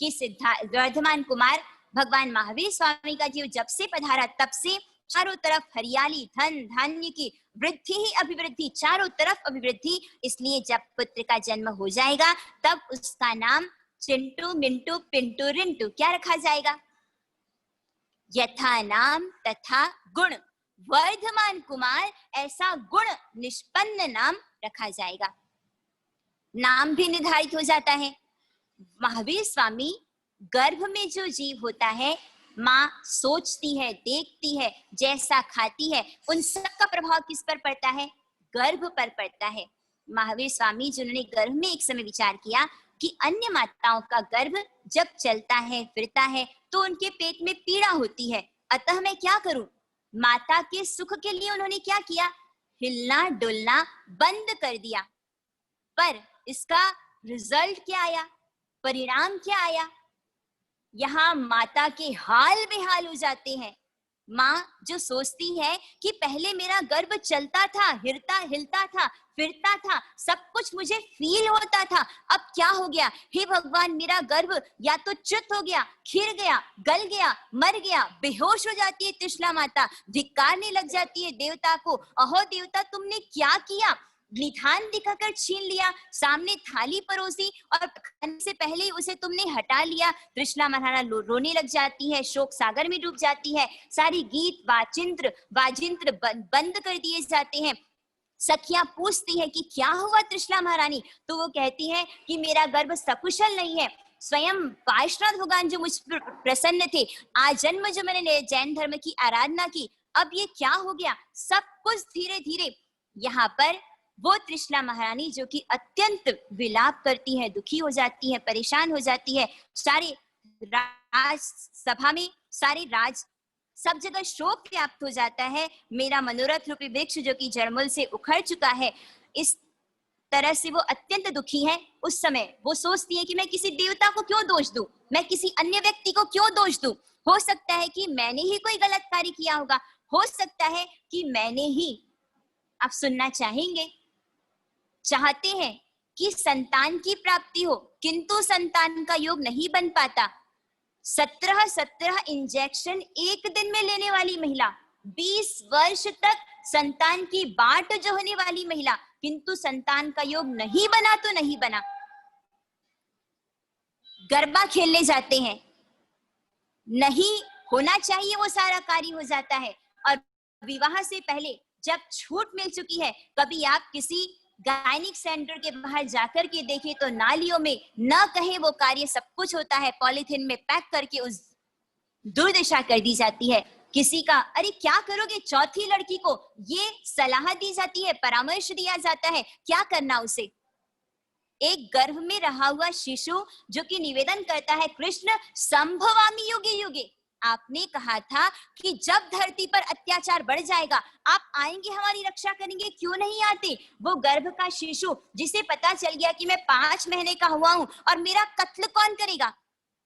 कि सिद्धार्थ वर्धमान कुमार, भगवान महावीर स्वामी का जीव जब से पधारा, तब से चारों तरफ हरियाली, धन धान्य की वृद्धि ही अभिवृद्धि, चारों तरफ अभिवृद्धि। इसलिए जब पुत्र का जन्म हो जाएगा, तब उसका नाम चिंटू, मिंटू, पिंटू, रिंटू क्या रखा जाएगा? यथा नाम तथा गुण, वर्धमान कुमार ऐसा गुण निष्पन्न नाम रखा जाएगा। नाम भी निर्धारित हो जाता है। महावीर स्वामी, गर्भ में जो जीव होता है, माँ सोचती है, देखती है, जैसा खाती है, उन सब का प्रभाव किस पर पड़ता है? गर्भ पर पड़ता है। महावीर स्वामी जिन्होंने गर्भ में एक समय विचार किया कि अन्य माताओं का गर्भ जब चलता है, फिरता है, तो उनके पेट में पीड़ा होती है, अतः मैं क्या करूं? माता के सुख के लिए उन्होंने क्या किया? हिलना डुलना बंद कर दिया। पर इसका रिजल्ट क्या आया? परिणाम क्या आया? यहाँ माता के हाल बेहाल हो जाते हैं। माँ जो सोचती है कि पहले मेरा गर्भ चलता था, हिलता था, फिरता था, सब कुछ मुझे फील होता था, अब क्या हो गया? हे भगवान, मेरा गर्भ या तो च्युत हो गया, खिर गया, गल गया, मर गया। बेहोश हो जाती है त्रिशला माता, धिक्कारने लग जाती है देवता को। अहो देवता, तुमने क्या किया? निधान दिखाकर छीन लिया, सामने थाली परोसी और खाने से पहले ही उसे तुमने हटा लिया। त्रिशला महारानी रोने लग जाती है, शोक सागर में डूब जाती है। सारी गीत वाजिंत्र बंद कर दिए जाते हैं। सखियां पूछती हैं कि क्या हुआ त्रिशला महारानी? तो वो कहती है कि मेरा गर्भ सकुशल नहीं है। स्वयं वैष्णव भगवान जो मुझ पर प्रसन्न थे, आजन्म जो मैंने जैन धर्म की आराधना की, अब ये क्या हो गया? सब कुछ धीरे धीरे यहाँ पर वो त्रिशला महारानी जो कि अत्यंत विलाप करती है, दुखी हो जाती है, परेशान हो जाती है। सारे राज सभा में, सारे राज सब जगह शोक व्याप्त हो जाता है। मेरा मनोरथ रूपी वृक्ष जो कि जड़मूल से उखड़ चुका है, इस तरह से वो अत्यंत दुखी है। उस समय वो सोचती है कि मैं किसी देवता को क्यों दोष दूं, मैं किसी अन्य व्यक्ति को क्यों दोष दूं? हो सकता है कि मैंने ही कोई गलत कार्य किया होगा, हो सकता है कि मैंने ही। आप सुनना चाहते हैं कि संतान की प्राप्ति हो, किंतु संतान का योग नहीं बन पाता। 17 इंजेक्शन एक दिन में लेने वाली महिला, 20 वर्ष तक संतान की बाट जो होने वाली महिला, किंतु संतान का योग नहीं बना तो नहीं बना। गरबा खेलने जाते हैं, नहीं होना चाहिए वो सारा कार्य हो जाता है। और विवाह से पहले जब छूट मिल चुकी है, कभी आप किसी गायनिक सेंटर के बाहर जाकर के देखें तो नालियों में न कहे वो कार्य सब कुछ होता है, पॉलिथीन में पैक करके उस दुर्दशा कर दी जाती है। किसी का अरे क्या करोगे, चौथी लड़की को ये सलाह दी जाती है, परामर्श दिया जाता है, क्या करना उसे। एक गर्भ में रहा हुआ शिशु जो कि निवेदन करता है, कृष्ण संभवामि युगे युगे। आपने कहा था कि जब धरती पर अत्याचार बढ़ जाएगा आप आएंगे, हमारी रक्षा करेंगे, क्यों नहीं आते? वो गर्भ का शिशु जिसे पता चल गया कि मैं 5 महीने का हुआ हूं और मेरा कत्ल कौन करेगा,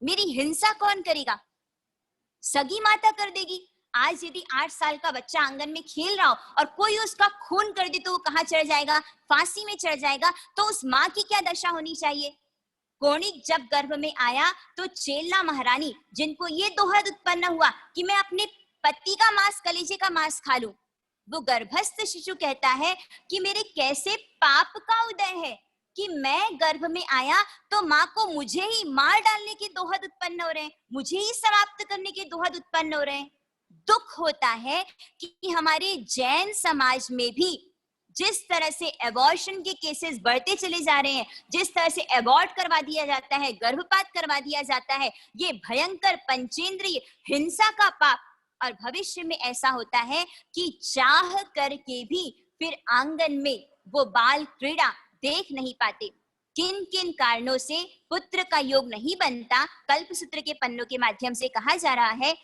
मेरी हिंसा कौन करेगा? सगी माता कर देगी। आज यदि 8 साल का बच्चा आंगन में खेल रहा हो और कोई उसका खून कर दे तो वो कहाँ चढ़ जाएगा? फांसी में चढ़ जाएगा। तो उस माँ की क्या दशा होनी चाहिए? कोणिक जब गर्भ में आया तो चेल्ला महारानी, जिनको ये दोहद उत्पन्न हुआ कि मैं अपने पति का मांस, कलेजे का मांस खा लूं, वो गर्भस्थ शिशु कहता है कि मेरे कैसे पाप का उदय है कि मैं गर्भ में आया तो माँ को मुझे ही मार डालने के दोहद उत्पन्न हो रहे हैं, मुझे ही समाप्त करने के दोहद उत्पन्न हो रहे हैं। दुख होता है कि हमारे जैन समाज में भी जिस तरह से एबॉर्शन के केसेस बढ़ते चले जा रहे हैं, जिस तरह से एबॉर्ट करवा दिया जाता है, गर्भपात करवा दिया जाता है, ये भयंकर पंचेंद्रिय हिंसा का पाप। और भविष्य में ऐसा होता है कि चाह करके भी फिर आंगन में वो बाल क्रीड़ा देख नहीं पाते। किन किन कारणों से पुत्र का योग नहीं बनता, कल्पसूत्र के पन्नों के माध्यम से कहा जा रहा है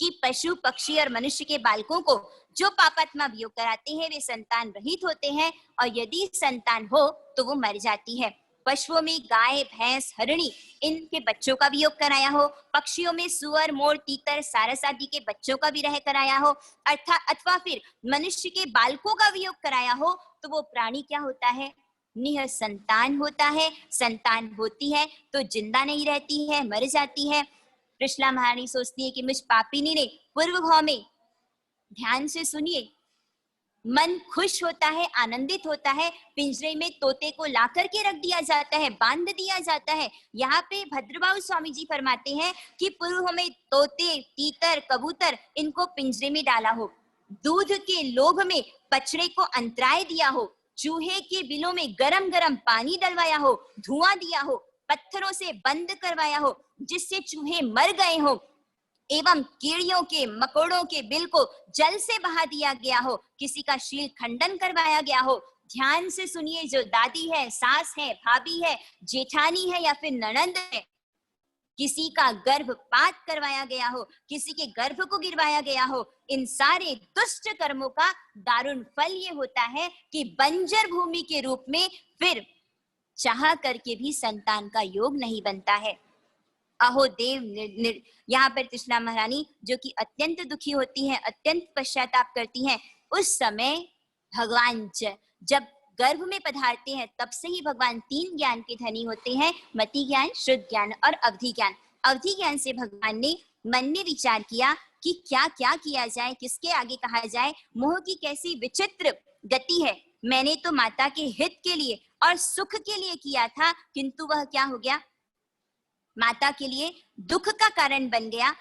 कि पशु, पक्षी और मनुष्य के बालकों को जो पापात्मा वियोग कराते हैं वे संतान रहित होते हैं, और यदि संतान हो तो वो मर जाती है। पशुओं में गाय, भैंस, हरिणी, इनके बच्चों का वियोग कराया हो, पक्षियों में सुअर, मोर, तीतर, सारस आदि के बच्चों का विरह कराया हो, अथवा फिर मनुष्य के बालकों का वियोग कराया हो, तो वो प्राणी क्या होता है? निह संतान होता है। संतान होती है तो जिंदा नहीं रहती है, मर जाती है। कृष्णा महारानी सोचती है कि मुझ पापिनी ने पूर्व भाव में, ध्यान से सुनिए, मन खुश होता है, आनंदित होता है, पिंजरे में तोते को ला करके रख दिया जाता है, बांध दिया जाता है। यहाँ पे भद्रबाहु स्वामी जी फरमाते हैं कि पूर्व में तोते, तीतर, कबूतर, इनको पिंजरे में डाला हो, दूध के लोभ में बछड़े को अंतराय दिया हो, चूहे के बिलों में गरम गरम पानी डलवाया हो, धुआं दिया हो, पत्थरों से बंद करवाया हो जिससे चूहे मर गए हो, एवं कीड़ियों के, मकोड़ों के बिल को जल से बहा दिया गया हो, किसी का शील खंडन करवाया गया हो। ध्यान से सुनिए, जो दादी है, सास है, भाभी है, जेठानी है या फिर ननंद है, किसी का गर्भपात करवाया गया हो, किसी के गर्भ को गिरवाया गया हो, इन सारे दुष्ट कर्मों का दारुण फल ये होता है कि बंजर भूमि के रूप में फिर चाह करके भी संतान का योग नहीं बनता है। अहो देव, यहाँ पर तृष्णा महारानी जो कि अत्यंत दुखी होती हैं, अत्यंत पश्चाताप करती हैं, उस समय भगवान जब गर्भ में पधारते हैं तब से ही भगवान 3 ज्ञान के धनी होते हैं, मति ज्ञान, श्रुत ज्ञान और अवधि ज्ञान। अवधि ज्ञान से भगवान ने मन में विचार किया कि क्या क्या किया जाए, किसके आगे कहा जाए। मोह की कैसी विचित्र गति है, मैंने तो माता के हित के लिए और सुख के लिए किया था, किंतु वह क्या हो गया? माता के लिए दुख का कारण बन गया।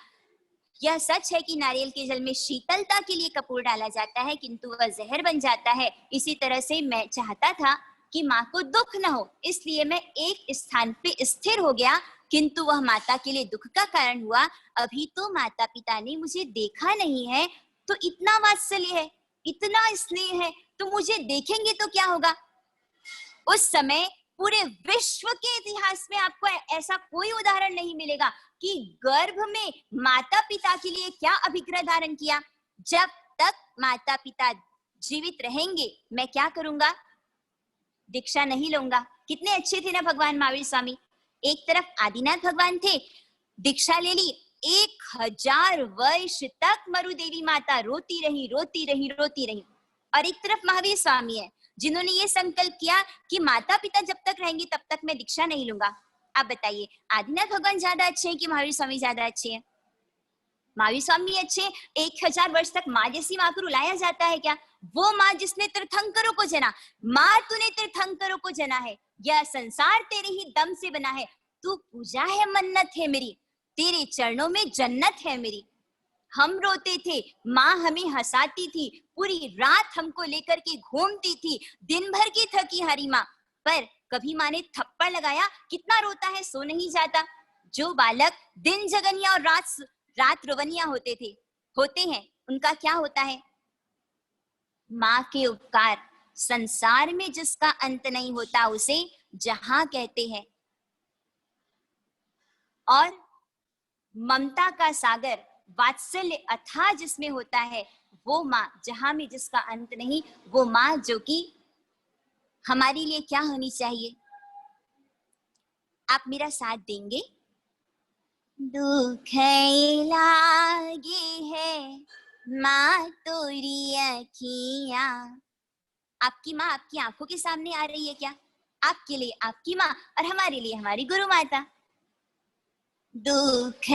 यह सच है कि नारियल के जल में शीतलता के लिए कपूर डाला जाता है, किंतु वह जहर बन जाता है। इसी तरह से मैं चाहता था कि माँ को दुख न हो, इसलिए मैं एक स्थान पे स्थिर हो गया, किंतु वह माता के लिए दुख का कारण हुआ। अभी तो माता पिता ने मुझे देखा नहीं है, तो इतना वात्सल्य है, इतना स्नेह है, तो मुझे देखेंगे तो क्या होगा? उस समय पूरे विश्व के इतिहास में आपको ऐसा कोई उदाहरण नहीं मिलेगा कि गर्भ में माता पिता के लिए क्या अभिग्रह धारण किया। जब तक माता पिता जीवित रहेंगे मैं क्या करूंगा? दीक्षा नहीं लूंगा। कितने अच्छे थे ना भगवान महावीर स्वामी। एक तरफ आदिनाथ भगवान थे, दीक्षा ले ली, 1000 वर्ष तक मरु देवी माता रोती रही, रोती रही, रोती रही। और एक तरफ महावीर स्वामी है जिन्होंने ये संकल्प किया कि माता पिता जब तक रहेंगे तब तक मैं दीक्षा नहीं लूंगा। आप बताइए, आदिनाथ भगवान ज्यादा अच्छे हैं कि महावीर स्वामी ज्यादा अच्छे हैं? महावीर स्वामी अच्छे। 1000 वर्ष तक माँ जैसी माँ को रुलाया जाता है क्या? वो माँ जिसने तीर्थंकरों को जना। माँ तूने तीर्थंकरों को जना है, यह संसार तेरे ही दम से बना है, तू पूजा है, मन्नत है मेरी, तेरे चरणों में जन्नत है मेरी। हम रोते थे, माँ हमें हंसाती थी, पूरी रात हमको लेकर के घूमती थी, दिन भर की थकी हारी माँ, पर कभी माँ ने थप्पड़ लगाया? कितना रोता है, सो नहीं जाता। जो बालक दिन जगनिया और रात रोवनिया होते हैं, उनका क्या होता है? माँ के उपकार, संसार में जिसका अंत नहीं होता उसे जहां कहते हैं, और ममता का सागर, वात्सल्य अथाह जिसमें होता है, वो माँ जहां में जिसका अंत नहीं, वो माँ जो कि हमारे लिए क्या होनी चाहिए। आप मेरा साथ देंगे? दुख लागे है माँ तोरी अखियां। आपकी माँ आपकी आंखों के सामने आ रही है क्या? आपके लिए आपकी माँ और हमारे लिए हमारी गुरु माता। दुख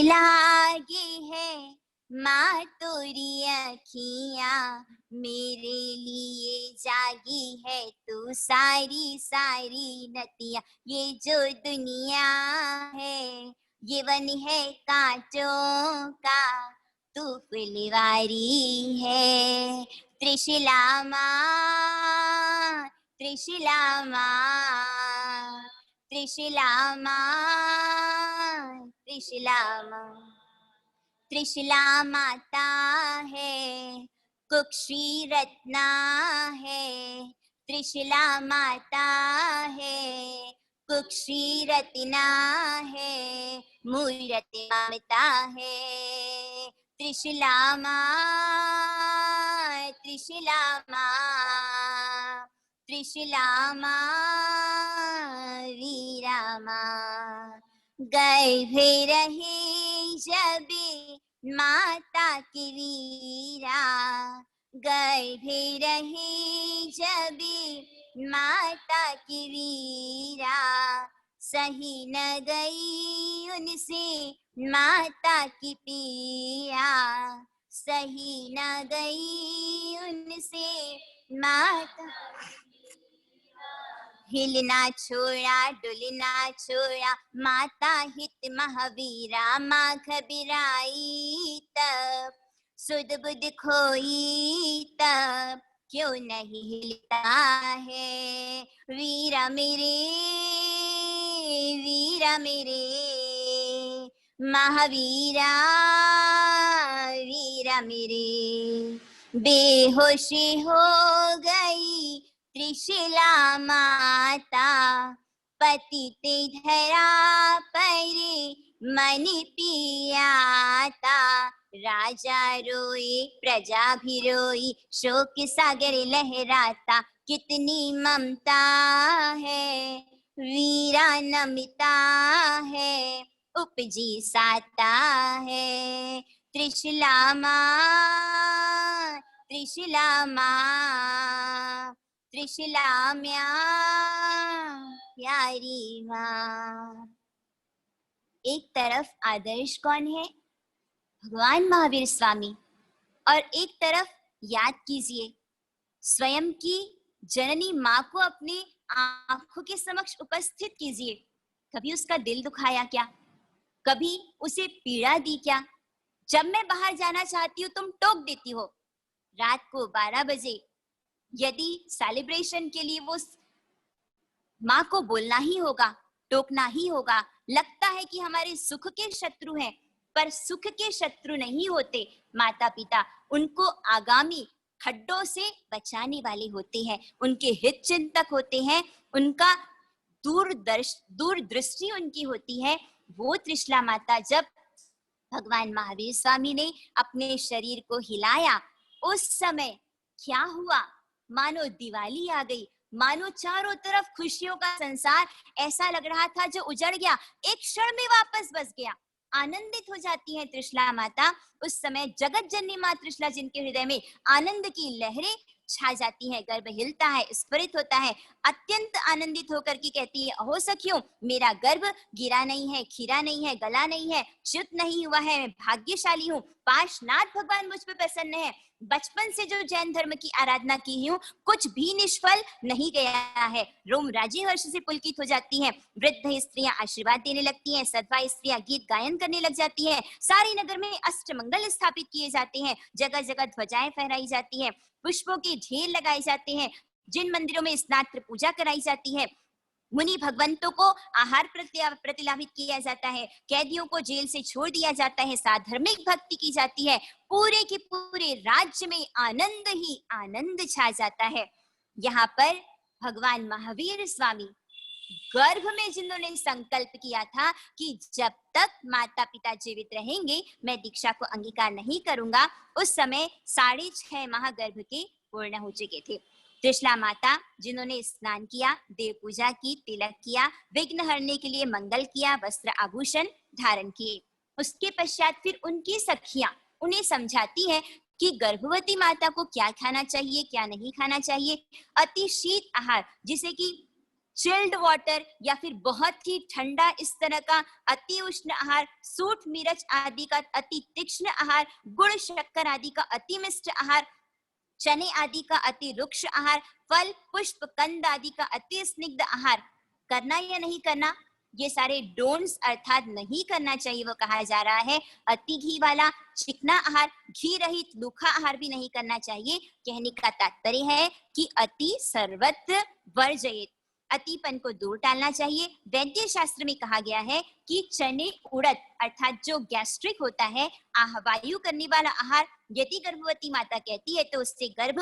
लागे है माँ तोरी अखियां, मेरे लिए जागी है तू सारी सारी नदियाँ। ये जो दुनिया है ये वन है कांटों का, तू फुलवारी है। त्रिशिला माँ, त्रिशिला माँ, त्रिशिला माँ, त्रिशिला माँ। त्रिशिला माता है, कुक्षी रत्ना है। त्रिशिला माता है, कुक्षी रत्ना है, मूर्ति ममता है। त्रिशिला माँ, त्रिशिला माँ, त्रिशिला माँ, वीरा माँ। गर्भ रहे जब माता की वीरा, गर्भ रहे जब माता की वीरा, सही न गई उनसे माता की पीड़ा, सही न गई उनसे माता। हिलना छोड़ा डुलना छोड़ा, माता हित महावीरा। माँ घबराई तब, सुध बुध खोई तब, क्यों नहीं हिलता है वीरा मेरे, वीरा मेरे, महावीरा, वीरा मेरे। बेहोशी हो गई त्रिशिला माता, पतित धरा पर मन पियाता। राजा रोए प्रजा भी रोई, शोक सागर लहराता। कितनी ममता है वीरा नमिता है, उपजी साता है। त्रिशिला माँ, त्रिशिला माँ, त्रिशिला म्याँ, प्यारी माँ। एक तरफ आदर्श कौन है? भगवान महावीर स्वामी, और एक तरफ याद कीजिए स्वयं की जननी माँ को अपने आंखों के समक्ष उपस्थित कीजिए। कभी उसका दिल दुखाया क्या? कभी उसे पीड़ा दी क्या? जब मैं बाहर जाना चाहती हूँ तुम टोक देती हो। रात को 12 बजे यदि सेलिब्रेशन के लिए वो माँ को बोलना ही होगा, टोकना ही होगा। लगता है कि हमारे सुख के शत्रु हैं, पर सुख के शत्रु नहीं होते माता पिता। उनको आगामी खड्डों से बचाने वाले होते हैं, उनके हित चिंतक होते हैं, उनका दूरदृष्टि उनकी होती है। वो त्रिशला माता जब भगवान महावीर स्वामी ने अपने शरीर को हिलाया, उस समय क्या हुआ? मानो दिवाली आ गई, मानो चारों तरफ खुशियों का संसार ऐसा लग रहा था जो उजड़ गया, एक क्षण में वापस बस गया। आनंदित हो जाती है त्रिशला माता। उस समय जगत जननी माँ त्रिशला जिनके हृदय में आनंद की लहरें छा जाती है, गर्भ हिलता है, स्फुरित होता है, अत्यंत आनंदित होकर के कहती है, अहो सखियों, मेरा गर्भ गिरा नहीं है, खीरा नहीं है, गला नहीं है, च्युत नहीं हुआ है, मैं भाग्यशाली हूँ। पाशनाथ भगवान मुझ पे प्रसन्न है। बचपन से जो जैन धर्म की आराधना की हूँ, कुछ भी निष्फल नहीं गया है। रोम राजी हर्ष से पुलकित हो जाती हैं। वृद्ध स्त्रियां आशीर्वाद देने लगती हैं, सद्वा स्त्रियां गीत गायन करने लग जाती हैं। सारे नगर में अष्टमंगल स्थापित किए जाते हैं, जगह जगह ध्वजाएं फहराई जाती हैं, पुष्पों के ढेर लगाए जाते हैं। जिन मंदिरों में स्नात्र पूजा कराई जाती है, मुनि भगवंतों को आहार प्रतिलाभित किया जाता है, कैदियों को जेल से छोड़ दिया जाता है, साधर्मिक भक्ति की जाती है, पूरे के पूरे राज्य में आनंद ही आनंद छा जाता है। यहाँ पर भगवान महावीर स्वामी गर्भ में जिन्होंने संकल्प किया था कि जब तक माता पिता जीवित रहेंगे मैं दीक्षा को अंगीकार नहीं करूंगा, उस समय 6.5 माह गर्भ के पूर्ण हो चुके थे। त्रिशला माता जिन्होंने स्नान किया, देव पूजा की, तिलक किया, विघ्न हरने के लिए मंगल किया, वस्त्र आभूषण धारण किए। उसके पश्चात फिर उनकी सखियां उन्हें समझाती है कि गर्भवती माता को क्या खाना चाहिए, क्या नहीं खाना चाहिए। अति शीत आहार, जिसे कि चिल्ड वाटर या फिर बहुत ही ठंडा इस तरह का अति उष्ण आहार, सूट मिर्च आदि का अति तीक्ष्ण आहार, गुड़ शक्कर आदि का अति मिष्ट आहार, चने आदि का अति रुक्ष आहार, फल पुष्प कंद आदि का अति स्निग्ध आहार करना या नहीं करना, ये सारे डोंट्स अर्थात नहीं करना चाहिए वो कहा जा रहा है। अति घी वाला चिकना आहार, घी रहित लूखा आहार भी नहीं करना चाहिए। कहने का तात्पर्य है कि अति सर्वत्र वर्जयेत, अतिपन को दूर टालना चाहिए। वैद्य शास्त्र में कहा गया है कि चने उड़द अर्थात जो गैस्ट्रिक होता है, वायु करने वाला आहार, यदि गर्भवती माता कहती है तो उससे गर्भ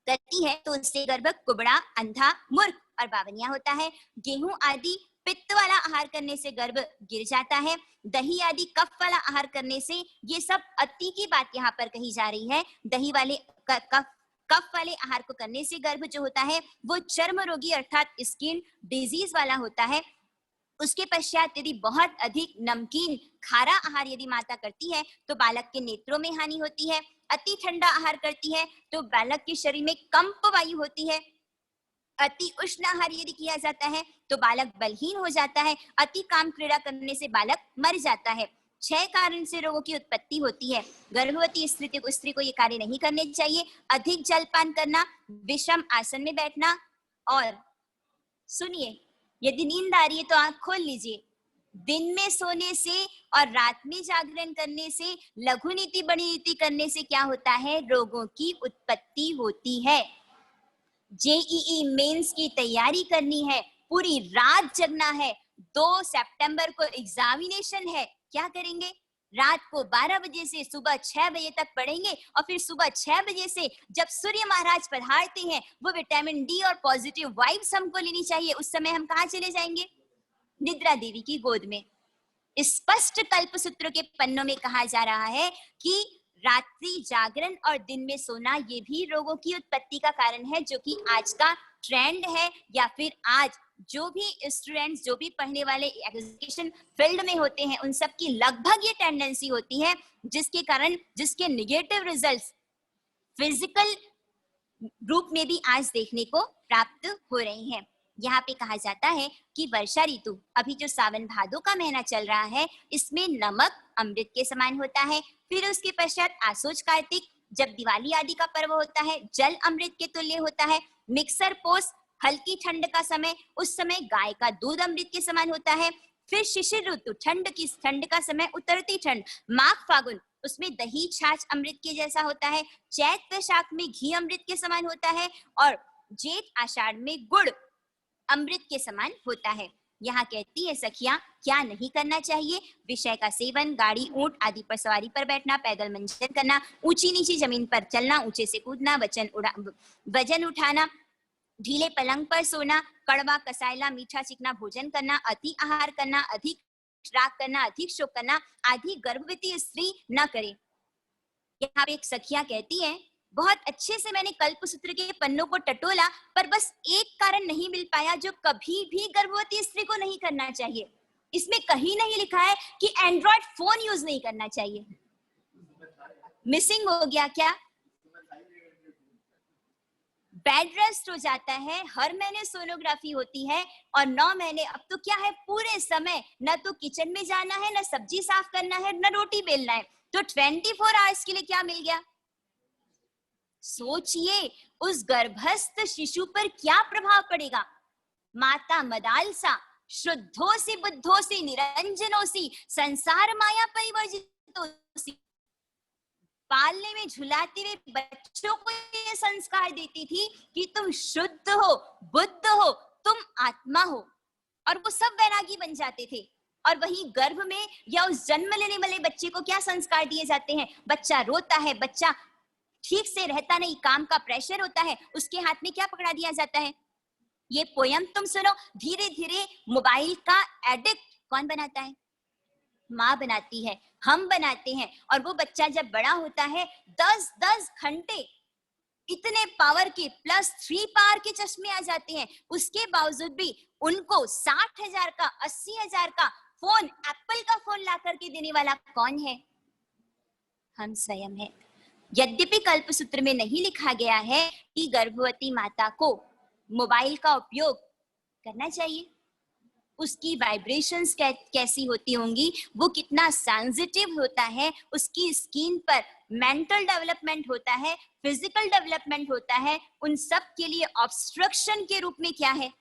करती है तो उससे गर्भ कुबड़ा, अंधा, मूर्ख और बावनिया होता है। गेहूं आदि पित्त वाला आहार करने से गर्भ गिर जाता है। दही आदि कफ वाला आहार करने से, ये सब अति की बात यहाँ पर कही जा रही है। दही वाले कफ वाले आहार को करने से गर्भ जो होता है वो चर्म रोगी अर्थात स्किन डिजीज वाला होता है। उसके पश्चात यदि बहुत अधिक नमकीन खारा आहार यदि माता करती है तो बालक के नेत्रों में हानि होती है। अति ठंडा आहार करती है तो बालक के शरीर में कंप वायु होती है। अति उष्ण आहार यदि किया जाता है तो बालक बलहीन हो जाता है। अति काम क्रीड़ा करने से बालक मर जाता है। 6 कारण से रोगों की उत्पत्ति होती है। गर्भवती स्त्री को ये कार्य नहीं करने चाहिए। अधिक जलपान करना, विषम आसन में बैठना, और सुनिए, यदि नींद आ रही है तो आंख खोल लीजिए। दिन में सोने से और रात में जागरण करने से, लघु नीति बड़ी नीति करने से क्या होता है? रोगों की उत्पत्ति होती है। जेईई मेंस की तैयारी करनी है, पूरी रात जगना है, 2 सितंबर को एग्जामिनेशन है, क्या करेंगे? रात को 12 बजे से सुबह 6 बजे तक पढ़ेंगे और फिर सुबह 6 बजे से जब सूर्य महाराज पधारते हैं वो विटामिन डी और पॉजिटिव वाइब्स हमको लेनी चाहिए। उस समय हम कहाँ चले जाएंगे? निद्रा देवी की गोद में। स्पष्ट कल्पसूत्र के पन्नों में कहा जा रहा है कि रात्रि जागरण और दिन में सोना ये भी रोगों की उत्पत्ति का कारण है, जो कि आज का ट्रेंड है, या फिर आज जो भी स्टूडेंट्स, जो भी पढ़ने वाले एजुकेशन फील्ड में होते हैं, उन सब की लगभग ये टेंडेंसी होती है, जिसके कारण, जिसके नेगेटिव रिजल्ट्स फिजिकल रूप में भी आज देखने को प्राप्त हो रहे हैं। यहाँ पे कहा जाता है कि वर्षा ऋतु, अभी जो सावन भादो का महीना चल रहा है, इसमें नमक अमृत के समान होता है। फिर उसके पश्चात आसोज कार्तिक, जब दिवाली आदि का पर्व होता है, जल अमृत के तुल्य होता है। मिक्सर पोष, हल्की ठंड का समय, उस समय गाय का दूध अमृत के समान होता है। फिर शिशिर ऋतु, ठंड का समय, उतरती ठंड, माघ फागुन, उसमें दही छाछ अमृत के जैसा होता है। चैत वैशाख में घी अमृत के समान होता है, और जेठ आषाढ़ में गुड़ अमृत के समान होता है। यहाँ कहती है सखियां क्या नहीं करना चाहिए? विषय का सेवन, गाड़ी ऊंट आदि पर सवारी पर बैठना, पैदल मंजन करना, ऊंची नीची जमीन पर चलना, ऊंचे से कूदना, वजन उठाना, ढीले पलंग पर सोना, कड़वा कसायला मीठा चिकना भोजन करना, अति आहार करना, अधिक राग करना, अधिक शोक करना आदि गर्भवती स्त्री न करे। यहाँ पे एक सखिया कहती है, बहुत अच्छे से मैंने कल्पसूत्र के पन्नों को टटोला, पर बस एक कारण नहीं मिल पाया जो कभी भी गर्भवती स्त्री को नहीं करना चाहिए। इसमें कहीं नहीं लिखा है कि एंड्रॉइड फोन यूज नहीं करना चाहिए। मिसिंग हो गया क्या? बेड रेस्ट हो जाता है, हर महीने सोनोग्राफी होती है, और 9 महीने अब तो क्या है, पूरे समय न तो किचन में जाना है, न सब्जी साफ करना है, न रोटी बेलना है, तो 24 आवर्स के लिए क्या मिल गया? सोचिए उस गर्भस्थ शिशु पर क्या प्रभाव पड़ेगा। माता मदालसा, शुद्धोसी बुद्धोसी निरंजनोसी, संसार माया परिवर्जितोसी, पालने में झुलाते हुए बच्चों को ये संस्कार देती थी कि तुम शुद्ध हो, बुद्ध हो, तुम आत्मा हो, और वो सब वैरागी बन जाते थे। और वही गर्भ में या उस जन्म लेने वाले बच्चे को क्या संस्कार दिए जाते हैं? बच्चा रोता है, बच्चा ठीक से रहता नहीं, काम का प्रेशर होता है, उसके हाथ में क्या पकड़ा दिया जाता है? ये पोयम तुम सुनो। धीरे धीरे मोबाइल का एडिक्ट कौन बनाता है? माँ बनाती है, हम बनाते हैं। और वो बच्चा जब बड़ा होता है 10-10 घंटे इतने पावर के +3 पावर के चश्मे आ जाते हैं, उसके बावजूद भी उनको 60,000 का 80,000 का फोन, एप्पल का फोन ला करके देने वाला कौन है? हम स्वयं है। यद्यपि कल्पसूत्र में नहीं लिखा गया है कि गर्भवती माता को मोबाइल का उपयोग करना चाहिए, उसकी वाइब्रेशंस कैसी होती होंगी, वो कितना सेंसिटिव होता है, उसकी स्किन पर मेंटल डेवलपमेंट होता है, फिजिकल डेवलपमेंट होता है, उन सब के लिए ऑब्स्ट्रक्शन के रूप में क्या है?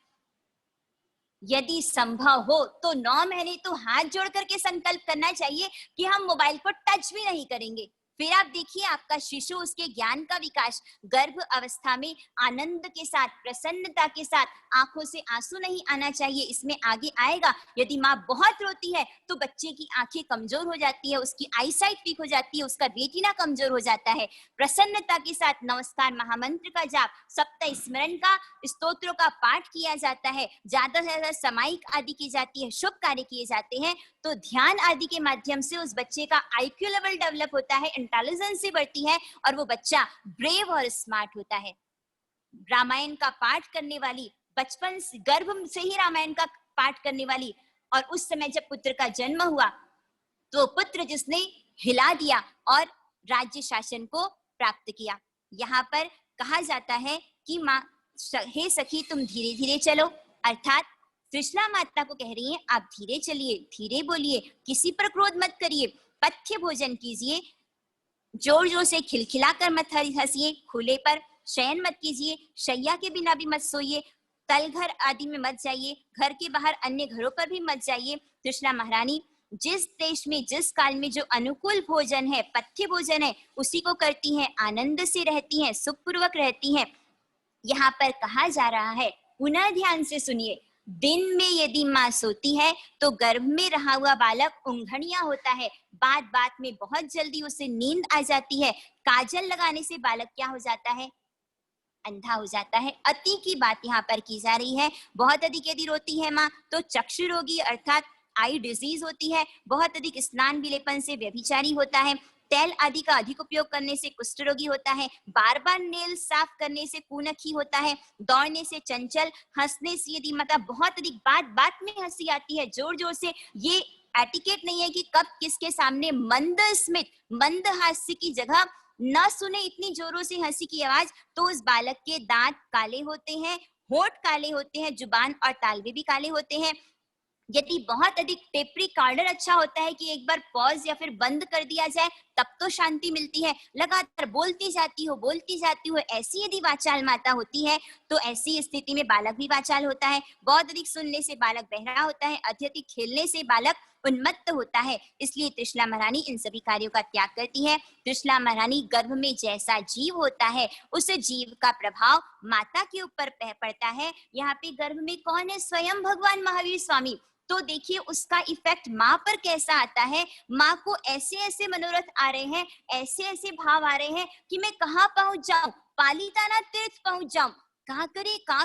यदि संभव हो तो 9 महीने तो हाथ जोड़ करके संकल्प करना चाहिए कि हम मोबाइल को टच भी नहीं करेंगे। फिर आप देखिए आपका शिशु, उसके ज्ञान का विकास गर्भ अवस्था में आनंद के साथ, प्रसन्नता के साथ, आंखों से आंसू नहीं आना चाहिए, इसमें आगे आएगा। यदि माँ बहुत रोती है तो बच्चे की आंखें कमजोर हो जाती है, उसकी आईसाइट वीक हो जाती है, उसका रेटिना कमजोर हो जाता है। प्रसन्नता के साथ नमस्कार महामंत्र का जाप, सप्ताह स्मरण का, स्तोत्रों का पाठ किया जाता है, ज्यादा से ज्यादा समायिक आदि की जाती है, शुभ कार्य किए जाते हैं, तो ध्यान आदि के माध्यम से उस बच्चे का आईक्यू लेवल डेवलप होता है, इंटेलिजेंस बढ़ती है और वो बच्चा ब्रेव और स्मार्ट होता है। रामायण का पाठ करने वाली, बचपन से गर्भ से ही रामायण का पाठ करने वाली, और उस समय जब पुत्र का जन्म हुआ तो पुत्र जिसने हिला दिया और राज्य शासन को प्राप्त किया। यहाँ पर कहा जाता है कि माँ, हे सखी तुम धीरे धीरे चलो, अर्थात त्रिशला माता को कह रही है आप धीरे चलिए, धीरे बोलिए, किसी पर क्रोध मत करिए, पथ्य भोजन कीजिए, जोर जोर से खिलखिलाकर मत हंसिए, खुले पर शयन मत कीजिए, शैया के बिना भी मत सोइए, तल घर आदि में मत जाइए, घर के बाहर अन्य घरों पर भी मत जाइए। त्रिशला महारानी जिस देश में जिस काल में जो अनुकूल भोजन है, पथ्य भोजन है, उसी को करती हैं, आनंद से रहती हैं, सुखपूर्वक रहती हैं। यहाँ पर कहा जा रहा है, पुनः ध्यान से सुनिए, दिन में यदि माँ सोती है तो गर्भ में रहा हुआ बालक ऊंघनिया होता है, बात बात में बहुत जल्दी उसे नींद आ जाती है, काजल लगाने से बालक क्या हो जाता है? अंधा हो जाता है। अति की बात यहाँ पर की जा रही है। बहुत अधिक यदि रोती है माँ तो चक्षु रोगी अर्थात आई डिजीज होती है, बहुत अधिक स्नान विलेपन से व्यभिचारी होता है, तेल आदि का अधिक उपयोग करने से कुष्ठ रोगी होता है, बार बार नेल साफ करने से पूनखी होता है, दौड़ने से चंचल, हंसने से यदि मतलब बहुत अधिक बात बात में हंसी आती है, जोर जोर से, ये एटिकेट नहीं है कि कब किसके सामने मंद स्मित, मंद हास्य की जगह न सुने इतनी जोरों से हंसी की आवाज, तो उस बालक के दांत काले होते हैं, होठ काले होते हैं, जुबान और तालवे भी काले होते हैं। यदि बहुत अधिक टेप रिकॉर्डर अच्छा होता है कि एक बार पॉज या फिर बंद कर दिया जाए तब तो शांति मिलती है, लगातार बोलती जाती हो, ऐसी यदि वाचाल माता होती है तो ऐसी स्थिति में बालक भी वाचाल होता है। बहुत अधिक सुनने से बालक बहरा होता है, अत्यधिक खेलने से बालक उन्मत्त होता है। इसलिए त्रिशला महारानी इन सभी कार्यों का त्याग करती है। त्रिशला महारानी गर्भ में जैसा जीव होता है उस जीव का प्रभाव माता के ऊपर पड़ता है। यहाँ पे गर्भ में कौन है? स्वयं भगवान महावीर स्वामी। तो देखिए उसका इफेक्ट माँ पर कैसा आता है। माँ को ऐसे ऐसे मनोरथ आ रहे हैं, ऐसे ऐसे भाव आ रहे हैं कि मैं कहाँ पहुंच जाऊं, पालीताना तीर्थ पहुंच जाऊं, कहाँ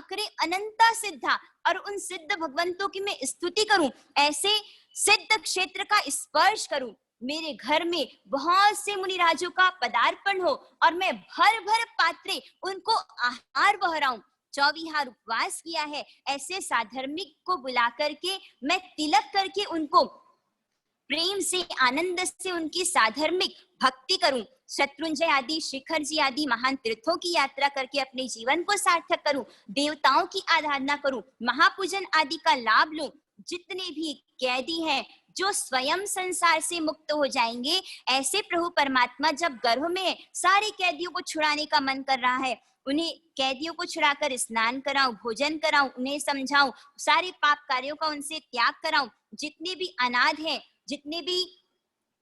करे अनंता सिद्धा, और उन सिद्ध भगवंतों की मैं स्तुति करूं, ऐसे सिद्ध क्षेत्र का स्पर्श करूं, मेरे घर में बहुत से मुनिराजों का पदार्पण हो और मैं भर भर पात्रे उनको आहार बहराऊं। 24 उपवास किया है, ऐसे साधर्मिक को बुला करके मैं तिलक करके उनको प्रेम से, आनंद से उनकी साधर्मिक भक्ति करूं, शत्रुंजय आदि, शिखर जी आदि महान तीर्थों की यात्रा करके अपने जीवन को सार्थक करूं, देवताओं की आराधना करूं, महापूजन आदि का लाभ लूं। जितने भी कैदी हैं जो स्वयं संसार से मुक्त हो जाएंगे, ऐसे प्रभु परमात्मा जब गर्भ में सारे कैदियों को छुड़ाने का मन कर रहा है, उन्हें कैदियों को छुड़ाकर स्नान कराऊं, भोजन कराऊं, उन्हें समझाऊं, सारे पाप कार्यों का उनसे त्याग कराऊं, जितने भी अनाथ हैं, जितने भी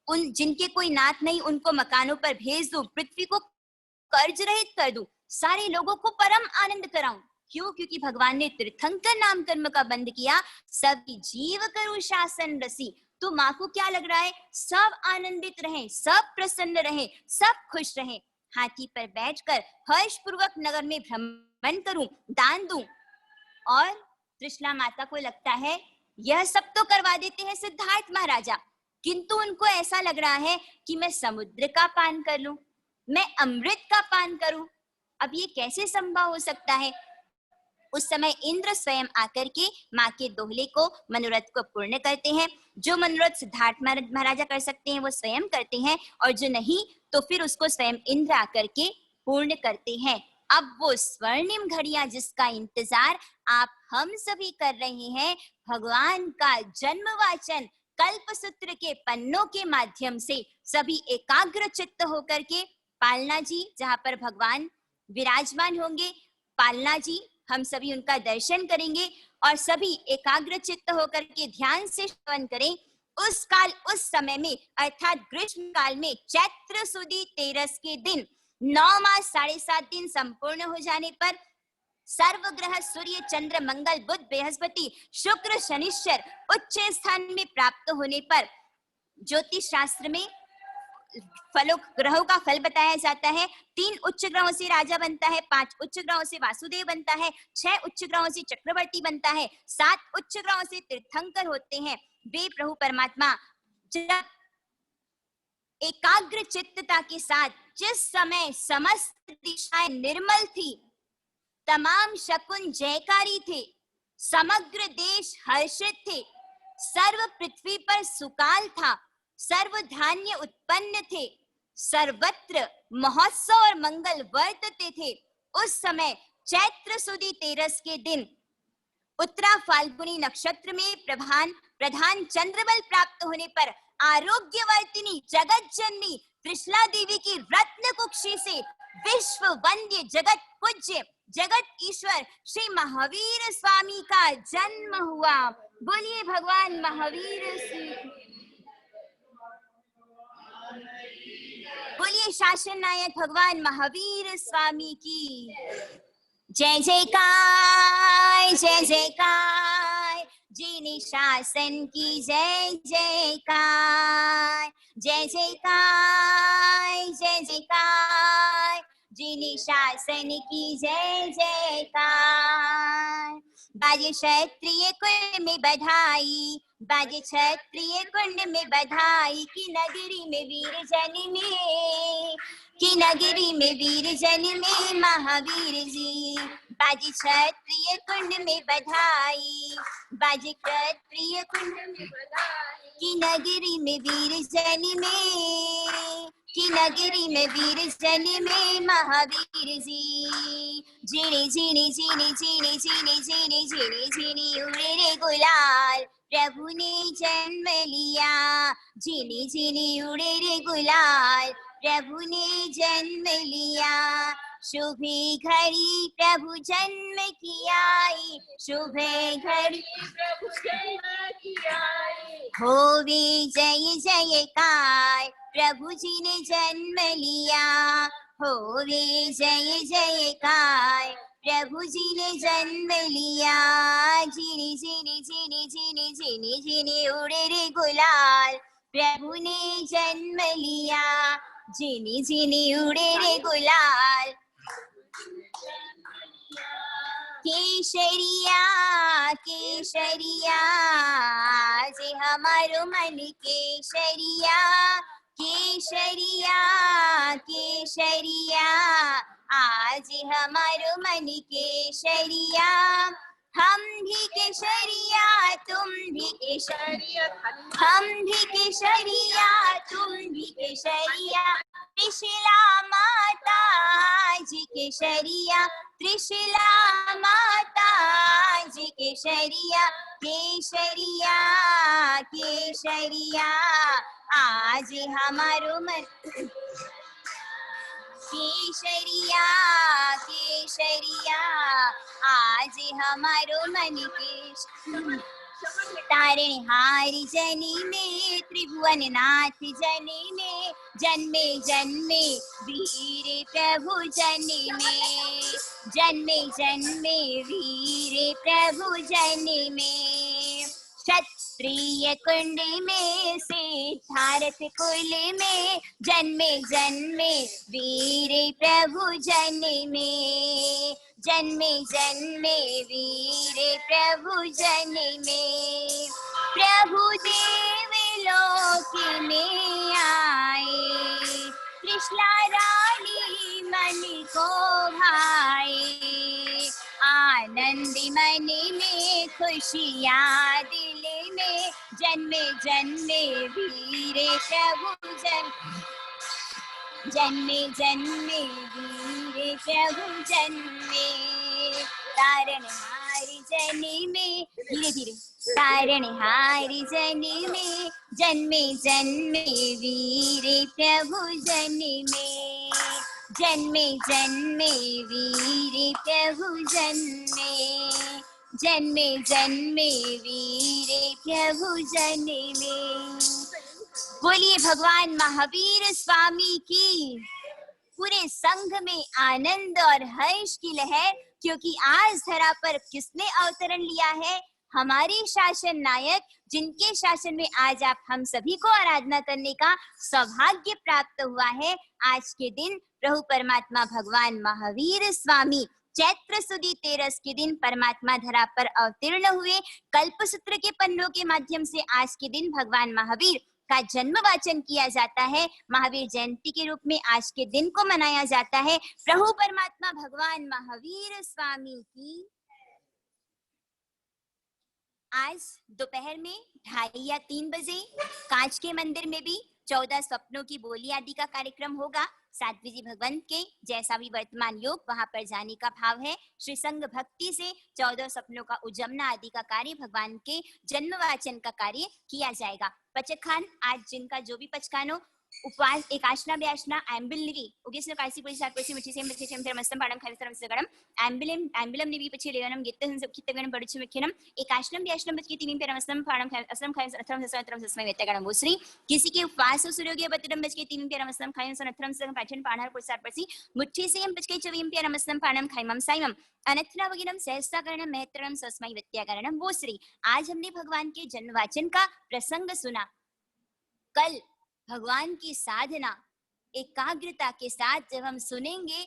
उन जिनके कोई नाथ नहीं, उनको मकानों पर भेज दूं, पृथ्वी को कर्ज रहित कर दूं, सारे लोगों को परम आनंद कराऊं। क्यों? क्योंकि भगवान ने तीर्थंकर नाम कर्म का बंद किया, सभी जीव करूं शासन रसी। तो माँ को क्या लग रहा है? सब आनंदित रहें, सब प्रसन्न रहें, सब खुश रहें। हाथी पर बैठकर हर्ष पूर्वक नगर में भ्रमण करूं, दान दूं, और त्रिशला माता को लगता है यह सब तो करवा देते हैं सिद्धार्थ महाराजा, किंतु उनको ऐसा लग रहा है कि मैं समुद्र का पान कर लूं, मैं अमृत का पान करूं, अब ये कैसे संभव हो सकता है। उस समय इंद्र स्वयं आकर के माँ के दोहले को, मनोरथ को पूर्ण करते हैं। जो मनोरथ सिद्धार्थ महाराजा कर सकते हैं वो स्वयं करते हैं, और जो नहीं तो फिर उसको स्वयं इंद्र आकर के पूर्ण करते हैं। अब वो स्वर्णिम घड़ियां जिसका इंतजार आप हम सभी कर रहे हैं, भगवान का जन्म वाचन कल्पसूत्र के पन्नों के माध्यम से सभी एकाग्र चित्त होकर के, पालना जी जहाँ पर भगवान विराजमान होंगे, पालना जी हम सभी उनका दर्शन करेंगे और सभी एकाग्र चित्त होकर के ध्यान से श्रवण करें। उस काल, उस समय में अर्थात ग्रीष्म काल में चैत्र सुदी 13 के दिन 9 मास 7.5 दिन संपूर्ण हो जाने पर सर्व ग्रह सूर्य चंद्र मंगल बुध बृहस्पति शुक्र शनिश्चर उच्च स्थान में प्राप्त होने पर ज्योतिष शास्त्र में फलों ग्रहों का फल बताया जाता है। 3 उच्च ग्रहों से राजा बनता है, 5 उच्च ग्रहों से वासुदेव बनता है, 6 उच्च ग्रहों से चक्रवर्ती बनता है, 7 उच्च ग्रहों से तीर्थंकर होते हैं। वे प्रभु परमात्मा जब एकाग्र चित्तता के साथ, जिस समय समस्त दिशाएं निर्मल थी, तमाम शकुन जयकारी थे, समग्र देश हर्षित थे, सर्व पृथ्वी पर सुकाल था, सर्व धान्य उत्पन्न थे, सर्वत्र महोत्सव और मंगल वर्तते थे, उस समय चैत्र सुदी 13 के दिन उत्तरा फाल्गुनी नक्षत्र में प्रधान चंद्रबल प्राप्त होने पर आरोग्यवर्तिनी जगत जननी त्रिशला देवी की रत्न कुक्षी से विश्व वंद्य जगत पूज्य जगत ईश्वर श्री महावीर स्वामी का जन्म हुआ। बोलिए भगवान महावीर श्री, बोलिए शासन नायक भगवान महावीर स्वामी की जय जयकार, जय जयकार, जिन्हें शासन की जय जयकार, जय जयकार, जय जयकार, जिन्हें शासन की जय जयकार। बाजे क्षत्रिय कुंड में बधाई, बाजे क्षत्रिय कुंड में बधाई, की नगरी में वीर जन्मे, की नगरी में वीर जन्मे महावीर जी। बाजे क्षत्रिय कुंड में बधाई, बाजे क्षत्रिय कुंड में बधाई, की नगरी में वीर जन्मे, की नगरी में वीर जन्मे महावीर जी। झिनी झिनी झिनी झिनी झिनी झिनी झिनी झिनी उड़े रे गुलाल, प्रभु ने जन्म लिया, झिनी झिनी उड़े रे गुलाल, प्रभु ने जन्म लिया। शुभे घड़ी प्रभु जन्म की आई, शुभे घड़ी प्रभु जन्म की आई, होवे जय जयकार, प्रभु जी ने जन्म लिया, होवे जय जयकार, प्रभु जी ने जन्म लिया। झिनी झिनी झिनी झिनी झिनी झिनी उड़े रे गुलाल, प्रभु ने जन्म लिया, झिनी झिनी उड़े रे गुलाल। केशरिया केशरिया जे हमारो मन केशरिया, केशरिया केशरिया आज हमारो मन केशरिया। हम भी केशरिया तुम भी केशरिया, हम भी केशरिया तुम भी केशरिया, त्रिशिला माता जी केशरिया, त्रिशिला माता जी केशरिया, केशरिया केशरिया आज हमारो मन केशरिया, केशरिया आज हमारो मन केश। तारणहार जनी में त्रिभुवन नाथ जनी में, जन्मे जन्मे वीर प्रभु जनी में, जन्मे जन्मे वीर प्रभु जनी में। क्षत्रिय कुंड में सिद्धार्थ कुल में, जन्मे जन्मे वीर प्रभु जन में, जन्मे जन्मे वीर प्रभु जन्मे, प्रभु देवलोक में आए, कृष्णा रानी मन को भाए, आनंद मन में खुशियाँ दिल में, जन्मे जन्मे वीर प्रभु जन्मे जन्मे वीर प्रभु जन्मे, तारण हार जन्मे, धीरे धीरे, तारण हार जन्मे, जन्मे जन्मे वीर प्रभु जन्मे, जन्मे जन्मे वीर प्रभु जन्मे, जन्मे जन्मे वीर प्रभु जन्मे। बोलिए भगवान महावीर स्वामी की। पूरे संघ में आनंद और हर्ष की लहर, क्योंकि आज धरा पर किसने अवतरण लिया है? हमारे शासन नायक, जिनके शासन में आज आप हम सभी को आराधना करने का सौभाग्य प्राप्त हुआ है। आज के दिन प्रभु परमात्मा भगवान महावीर स्वामी चैत्र सुदी 13 के दिन परमात्मा धरा पर अवतीर्ण हुए। कल्पसूत्र के पन्नों के माध्यम से आज के दिन भगवान महावीर का जन्म वाचन किया जाता है। महावीर जयंती के रूप में आज के दिन को मनाया जाता है। प्रभु परमात्मा भगवान महावीर स्वामी की। आज दोपहर में 2:30 या 3 बजे कांच के मंदिर में भी 14 स्वप्नों की बोली आदि का कार्यक्रम होगा। साध्वी जी भगवंत के जैसा भी वर्तमान योग वहां पर जाने का भाव है। श्री संघ भक्ति से 14 स्वप्नों का उजमना आदि का कार्य, भगवान के जन्म वाचन का कार्य किया जाएगा। पचखान आज जिनका जो भी पचखानो उपवास एकाशना व्यासना एम्बिलनिवी उगेसनो कासी पुलिस आत्मसी मिठी सेम मिठी सेम धर्मस्तम पाडम खैरतरम सगडम एम्बिलम निवी पछि लेवनम गित्तहं सुखितगणम बडुचु मिखिनम एकाशनम व्यासनम बचके तीन पेरमस्तम पाडम खैरतरम खैरतरम सत्रम सस्मै वेत्तगणम भूश्री। किसी के उपवास सुरोग्य बतिरम बचके तीन पेरमस्तम खैरतरम सत्रम सगम पाचन पाणहर पुलिस आत्मसी मुठी सेम बचके चवीम पेरमस्तम पाडम खैमम साइमम अनथना वगिनम सहस्तागणम मेहतरम सस्मै वेत्तगणम भूश्री। आज हमने भगवान के जन्म वाचन का प्रसंग सुना। कल भगवान की साधना एकाग्रता के साथ जब हम सुनेंगे,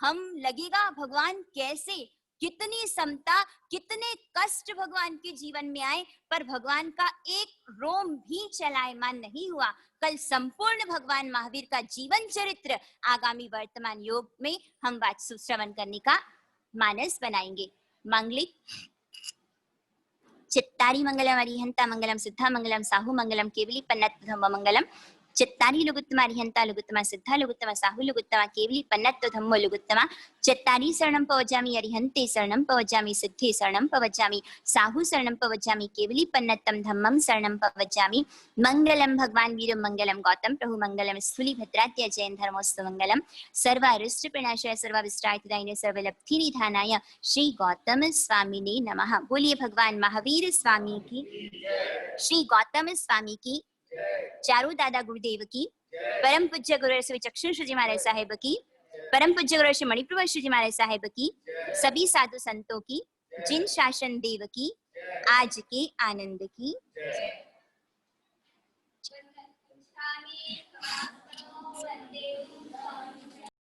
हम लगेगा भगवान कैसे, कितनी समता, कितने कष्ट भगवान के जीवन में आए, पर भगवान का एक रोम भी चलायमान नहीं हुआ। कल संपूर्ण भगवान महावीर का जीवन चरित्र आगामी वर्तमान योग में हम श्रवण करने का मानस बनाएंगे। मांगलिक चित्तारी मंगलम अरिहंता मंगलम सिद्धा मंगलम साहु मंगलम केवली पन्नत धम्म मंगलम। चित्तारी लुगुत्तमा अरिहंता लुगुत्तमा सिद्धा लुगुत्तमा साहु लुगुत्तमा केवली पन्नत धम्मो लुगुत्तमा। चित्तारी शरणं पवजामि अरिहंते शरणं पवजामि सिद्धे शरणं पवजामि साहु शरणं पवजामि केवली पन्नतम धम्मम शरणं पवजामि। मंगलम भगवान वीर मंगलम गौतम प्रभु मंगलम स्थूली भद्रात्य जैन धर्मोस्तु मंगलम। सर्वारिष्ट प्रणाशाय सर्वाविष्टायदायिने सर्वलब्धि निधानाय श्री गौतम स्वामिने नमः। बोलिए भगवान महावीर स्वामी की। श्री गौतम स्वामी की। चारों दादा गुरुदेव की। परम पूज्य गुरु श्री चक्षुश्री जी महाराज साहेब की। परम पूज्य गुरु श्री मणिप्रभु जी महाराज साहेब की। सभी साधु संतों की। जिन शासन देव की। आज के आनंद की।